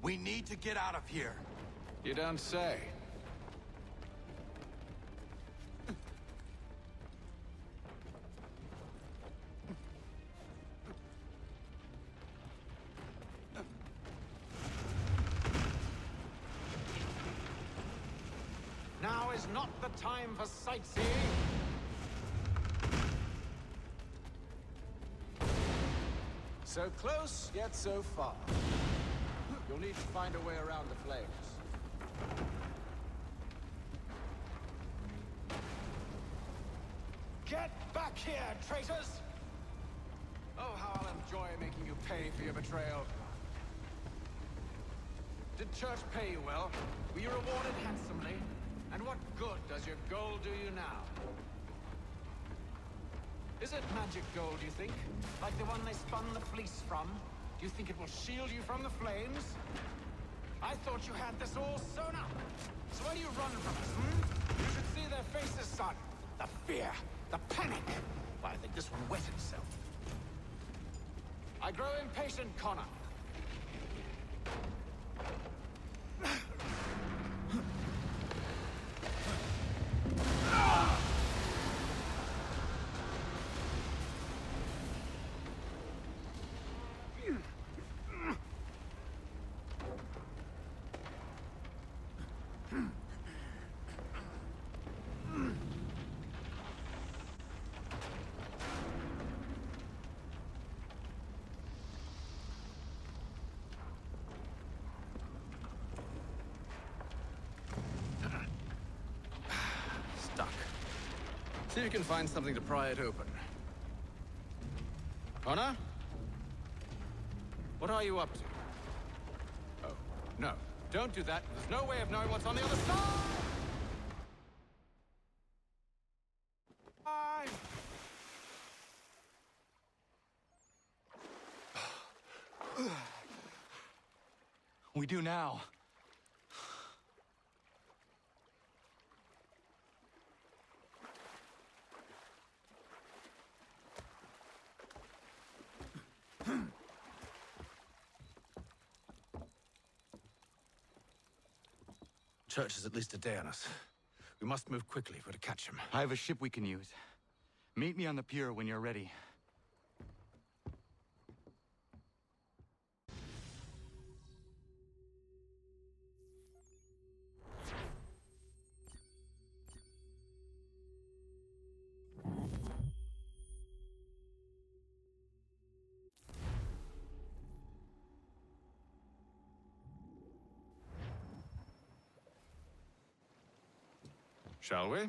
We need to get out of here. You don't say. Now is not the time for sightseeing. So close, yet so far. You'll need to find a way around the flames. Get back here, traitors! Oh, how I'll enjoy making you pay for your betrayal. Did Church pay you well? Were you rewarded handsomely? And what good does your gold do you now? Is it magic gold, you think? Like the one they spun the fleece from? Do you think it will shield you from the flames? I thought you had this all sewn up. So why do you run from us, You should see their faces, son. The fear, the panic. Why, I think this one wet himself. I grow impatient, Connor. See if you can find something to pry it open. Connor? What are you up to? Oh, no. Don't do that. There's no way of knowing what's on the other side! We do now. Church is at least a day on us. We must move quickly if we're to catch him. I have a ship we can use. Meet me on the pier when you're ready. Shall we?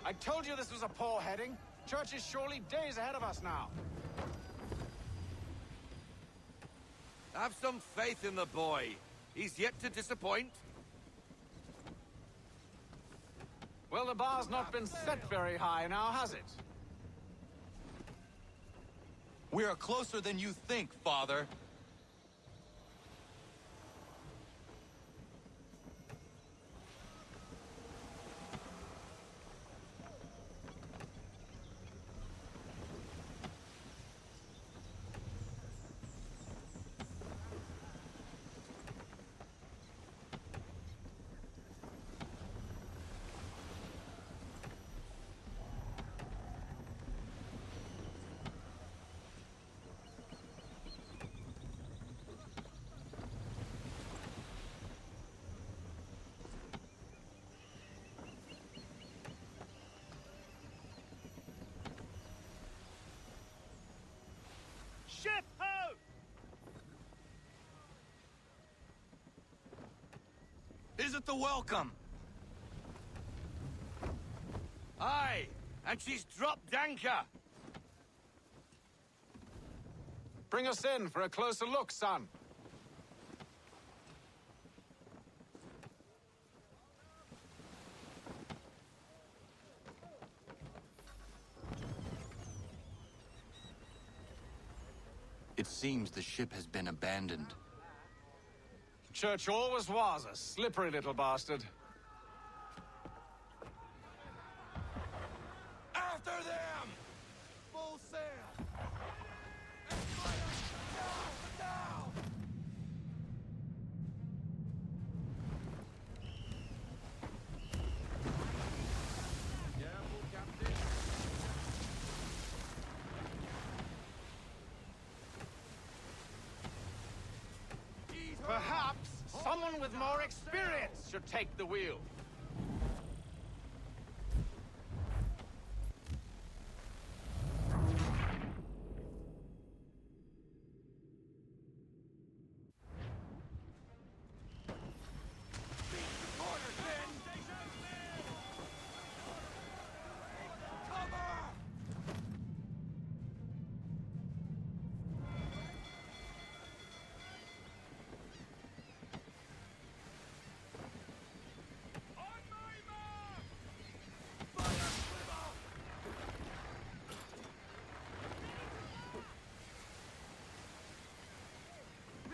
I told you this was a poor heading. Church is surely days ahead of us now. Have some faith in the boy. He's yet to disappoint. Well, the bar's not been set very high now, has it? We are closer than you think, Father. Ship ho! Is it the welcome? Aye, and she's dropped anchor. Bring us in for a closer look, son. It seems the ship has been abandoned. Church always was a slippery little bastard. After them! Full sail! And fire! Down! Down! Careful, Captain. Perhaps someone with more experience should take the wheel.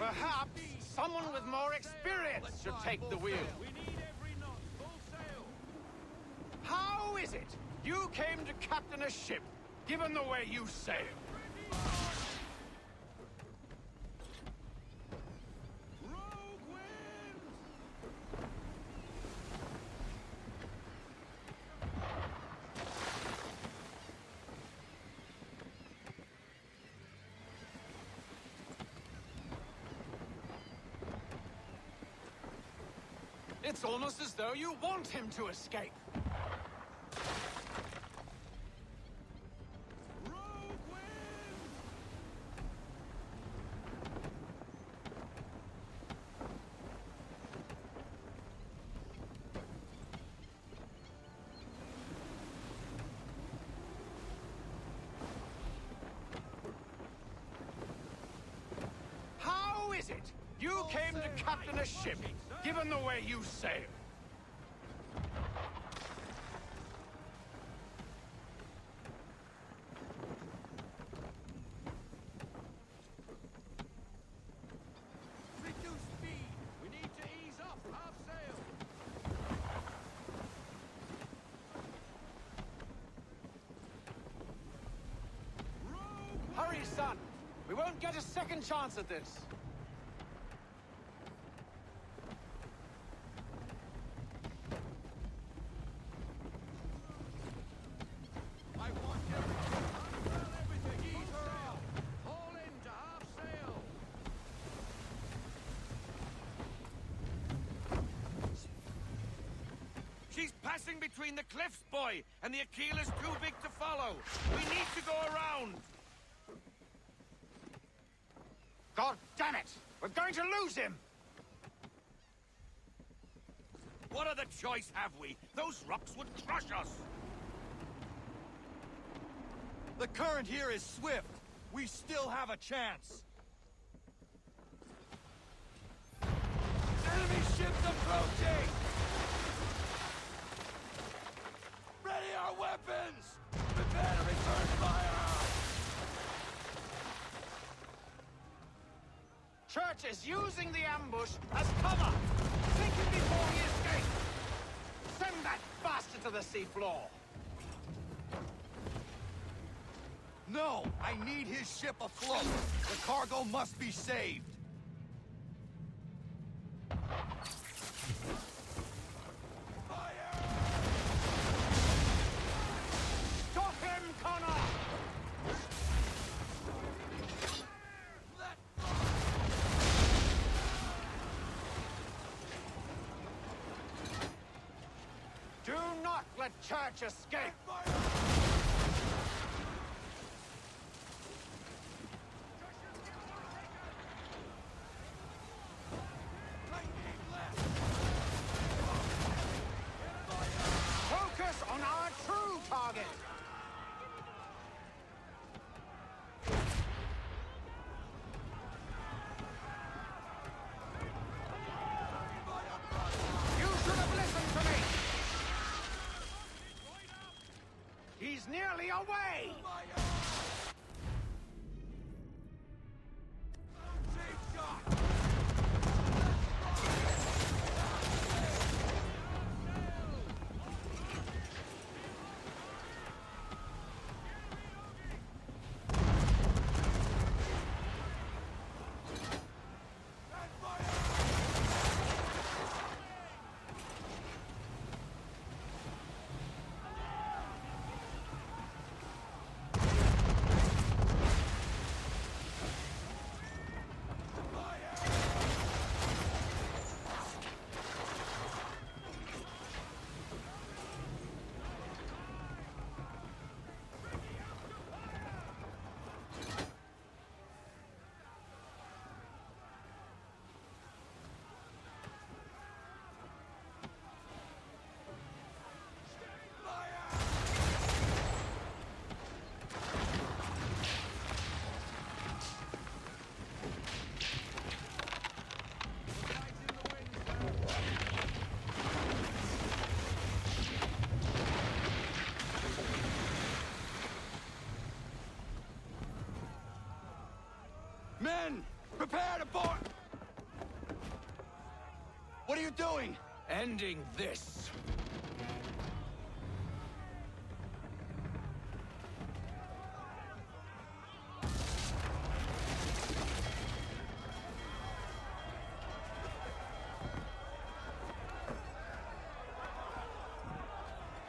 Perhaps someone with more experience should take the wheel. We need every knot, full sail. How is it you came to captain a ship, given the way you sail? It's almost as though you want him to escape. How is it you came to captain a ship, given the way you sail? Reduce speed. We need to ease up. Half sail. Hurry, son! We won't get a second chance at this. I want everything. Unfurl everything. Ease sail. Haul in to half sail. She's passing between the cliffs, boy, and the Aquila's too big to follow. We need to go around. God damn it! We're going to lose him! What other choice have we? Those rocks would crush us. The current here is swift. We still have a chance. Enemy ships approaching! Ready our weapons! Prepare to return fire! Church is using the ambush as cover! Take him before he escapes! Send that bastard to the seafloor! No! I need his ship afloat! The cargo must be saved! Stop him, Connor! Do not let Church escape! Focus on our true target! You should have listened to me! He's nearly away! Men! Prepare to board! What are you doing? Ending this.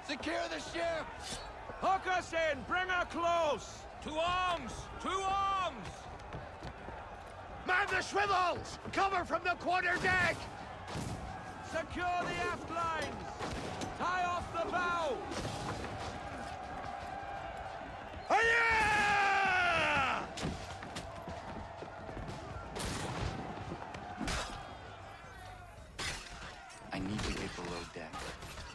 Secure the ship! Hook us in! Bring her close! To arms! To arms! Man the swivels! Cover from the quarterdeck! Secure the aft lines! Tie off the bow! Hiya! I need to get below deck.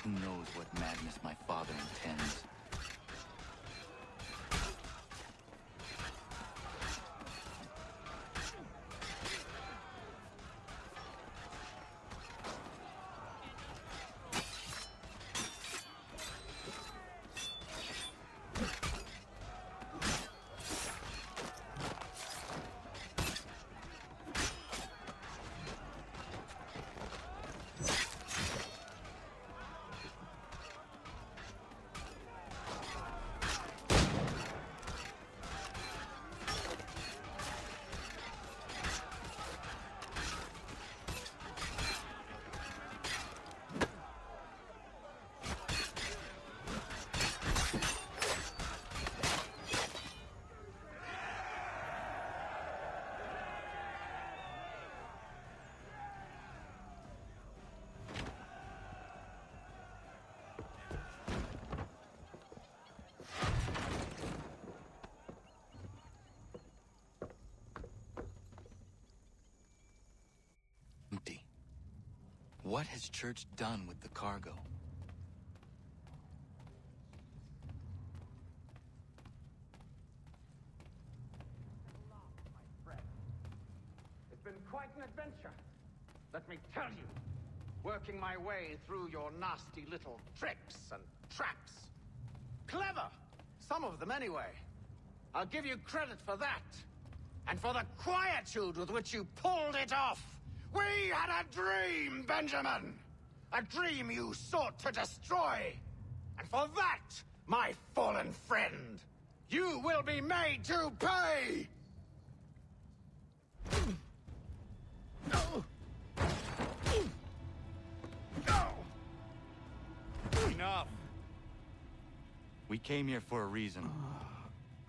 Who knows what madness my father intends? Empty. What has Church done with the cargo? It's been quite an adventure, let me tell you. Working my way through your nasty little tricks and traps. Clever! Some of them, anyway. I'll give you credit for that. And for the quietude with which you pulled it off. We had a dream, Benjamin! A dream you sought to destroy. And for that, my fallen friend, you will be made to pay! Enough. We came here for a reason.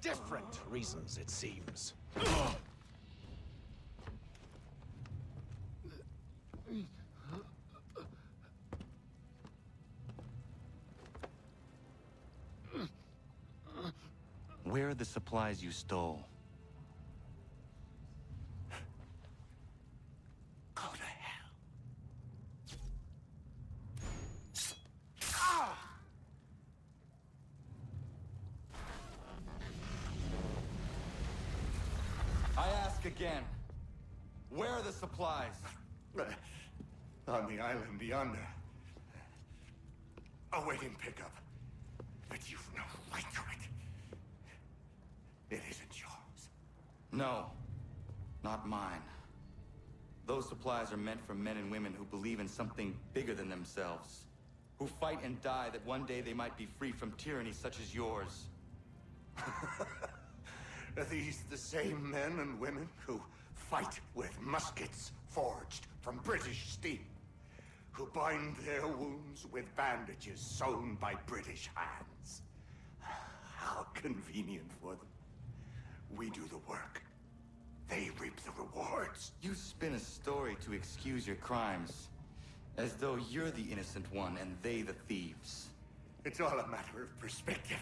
Different reasons, it seems. Where are the supplies you stole? Go to hell. I ask again. Where are the supplies? On the island yonder. Awaiting pickup. But you've no right to it. It isn't yours. No, not mine. Those supplies are meant for men and women who believe in something bigger than themselves. Who fight and die that one day they might be free from tyranny such as yours. Are these the same men and women who fight with muskets forged from British steel? Who bind their wounds with bandages sewn by British hands? How convenient for them. We do the work. They reap the rewards. You spin a story to excuse your crimes. As though you're the innocent one and they the thieves. It's all a matter of perspective.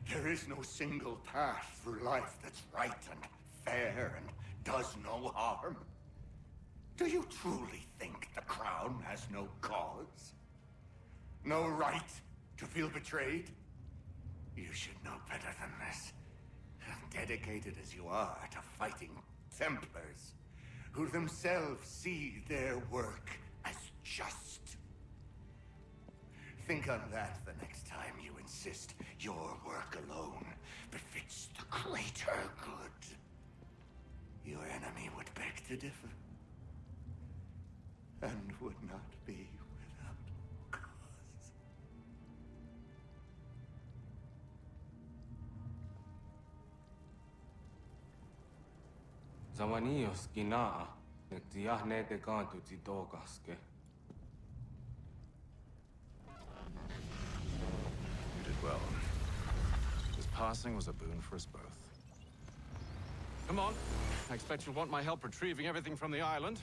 There is no single path through life that's right and fair and does no harm. Do you truly think the Crown has no cause? No right to feel betrayed? You should know better than this. Dedicated as you are to fighting Templars, who themselves see their work as just. Think on that the next time you insist your work alone befits the greater good. Your to differ, and would not be without cause. Zawanio skina, nektiahne te kantu titokaske. You did well. His passing was a boon for us both. Come on. I expect you'll want my help retrieving everything from the island.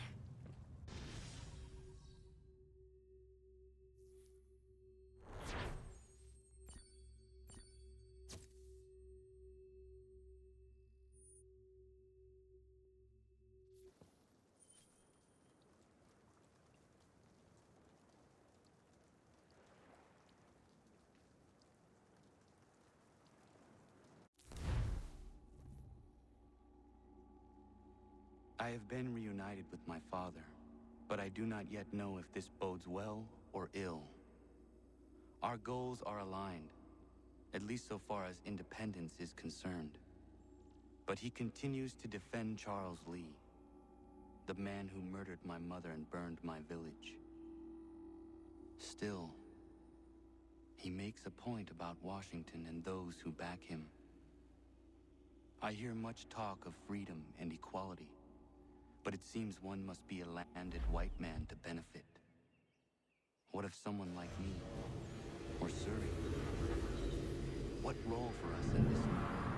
I have been reunited with my father, but I do not yet know if this bodes well or ill. Our goals are aligned, at least so far as independence is concerned. But he continues to defend Charles Lee, the man who murdered my mother and burned my village. Still, he makes a point about Washington and those who back him. I hear much talk of freedom and equality, but it seems one must be a landed white man to benefit. What if someone like me, or Surrey? What role for us in this new world?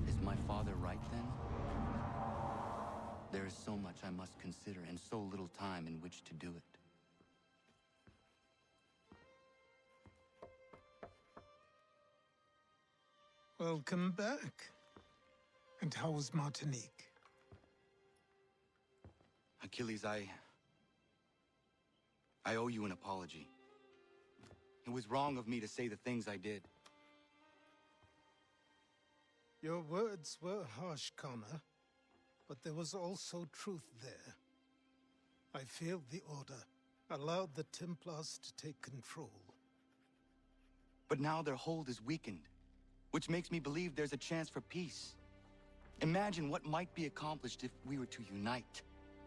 Is my father right then? There is so much I must consider and so little time in which to do it. Welcome back. And how was Martinique? Achilles, I owe you an apology. It was wrong of me to say the things I did. Your words were harsh, Connor, but there was also truth there. I failed the Order, allowed the Templars to take control. But now their hold is weakened, which makes me believe there's a chance for peace. Imagine what might be accomplished if we were to unite.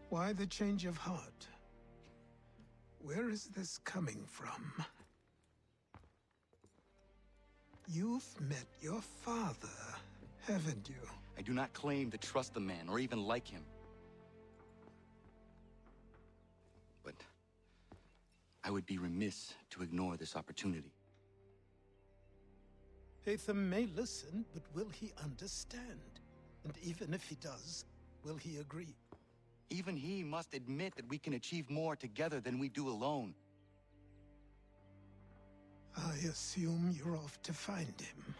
Why the change of heart? Where is this coming from? You've met your father, haven't you? I do not claim to trust the man or even like him. But I would be remiss to ignore this opportunity. Hatham may listen, but will he understand? And even if he does, will he agree? Even he must admit that we can achieve more together than we do alone. I assume you're off to find him.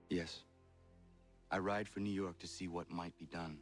Yes. I ride for New York to see what might be done.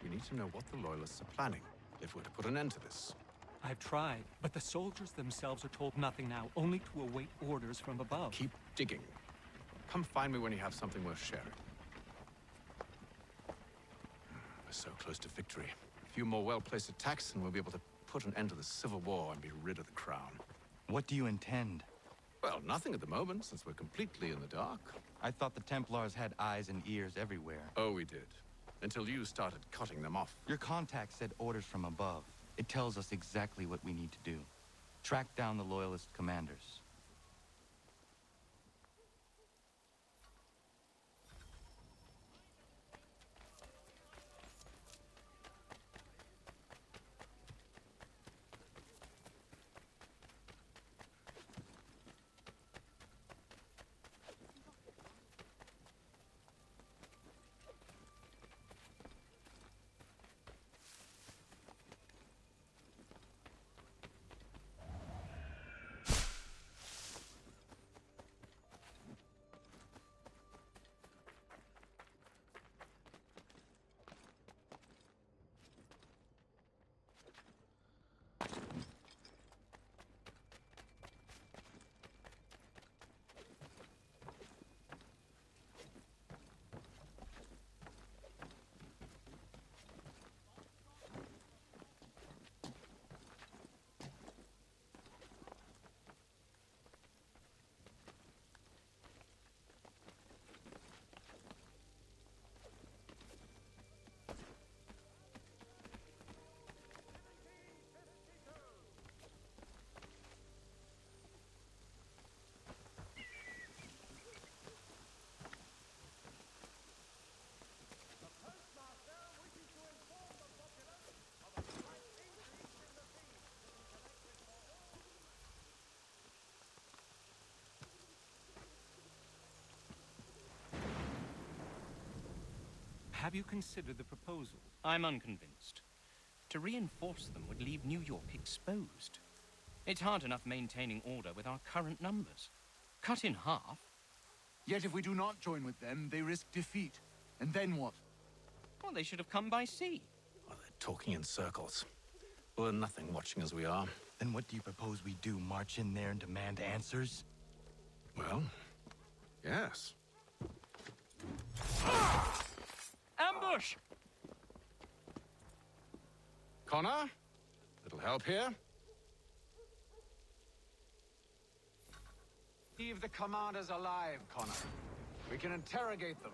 We need to know what the Loyalists are planning, if we're to put an end to this. I've tried, but the soldiers themselves are told nothing now, only to await orders from above. Keep digging. Come find me when you have something worth sharing. We're so close to victory. few more well-placed attacks, and we'll be able to put an end to the Civil War and be rid of the crown. What do you intend? Well, nothing at the moment, since we're completely in the dark. I thought the Templars had eyes and ears everywhere. Oh, we did. Until you started cutting them off. Your contact said orders from above. It tells us exactly what we need to do. Track down the Loyalist commanders. Have you considered the proposal? I'm unconvinced. To reinforce them would leave New York exposed. It's hard enough maintaining order with our current numbers. Cut in half. Yet if we do not join with them, they risk defeat. And then what? Well, they should have come by sea. Well, they're talking in circles. We're nothing watching as we are. Then what do you propose we do? March in there and demand answers? Well, yes. Ambush! Connor? Little help here? Leave the commanders alive, Connor. We can interrogate them.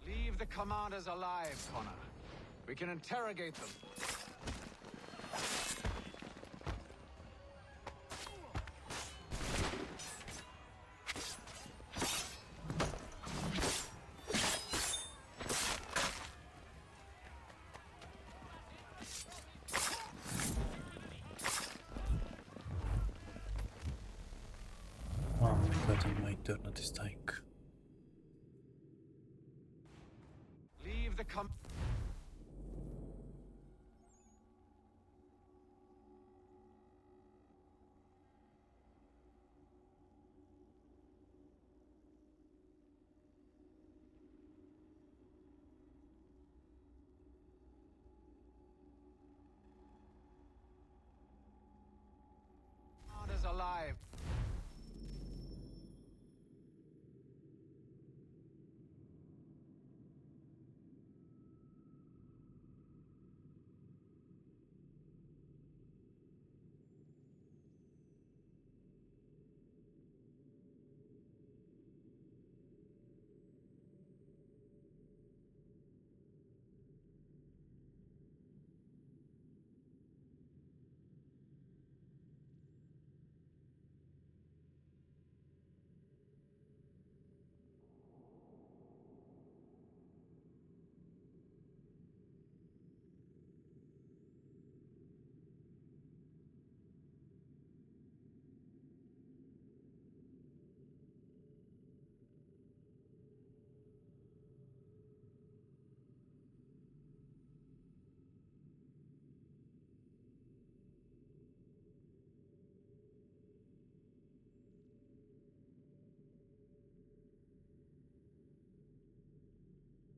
Leave the commanders alive, Connor. We can interrogate them. Oh my god, I might turn on this tank.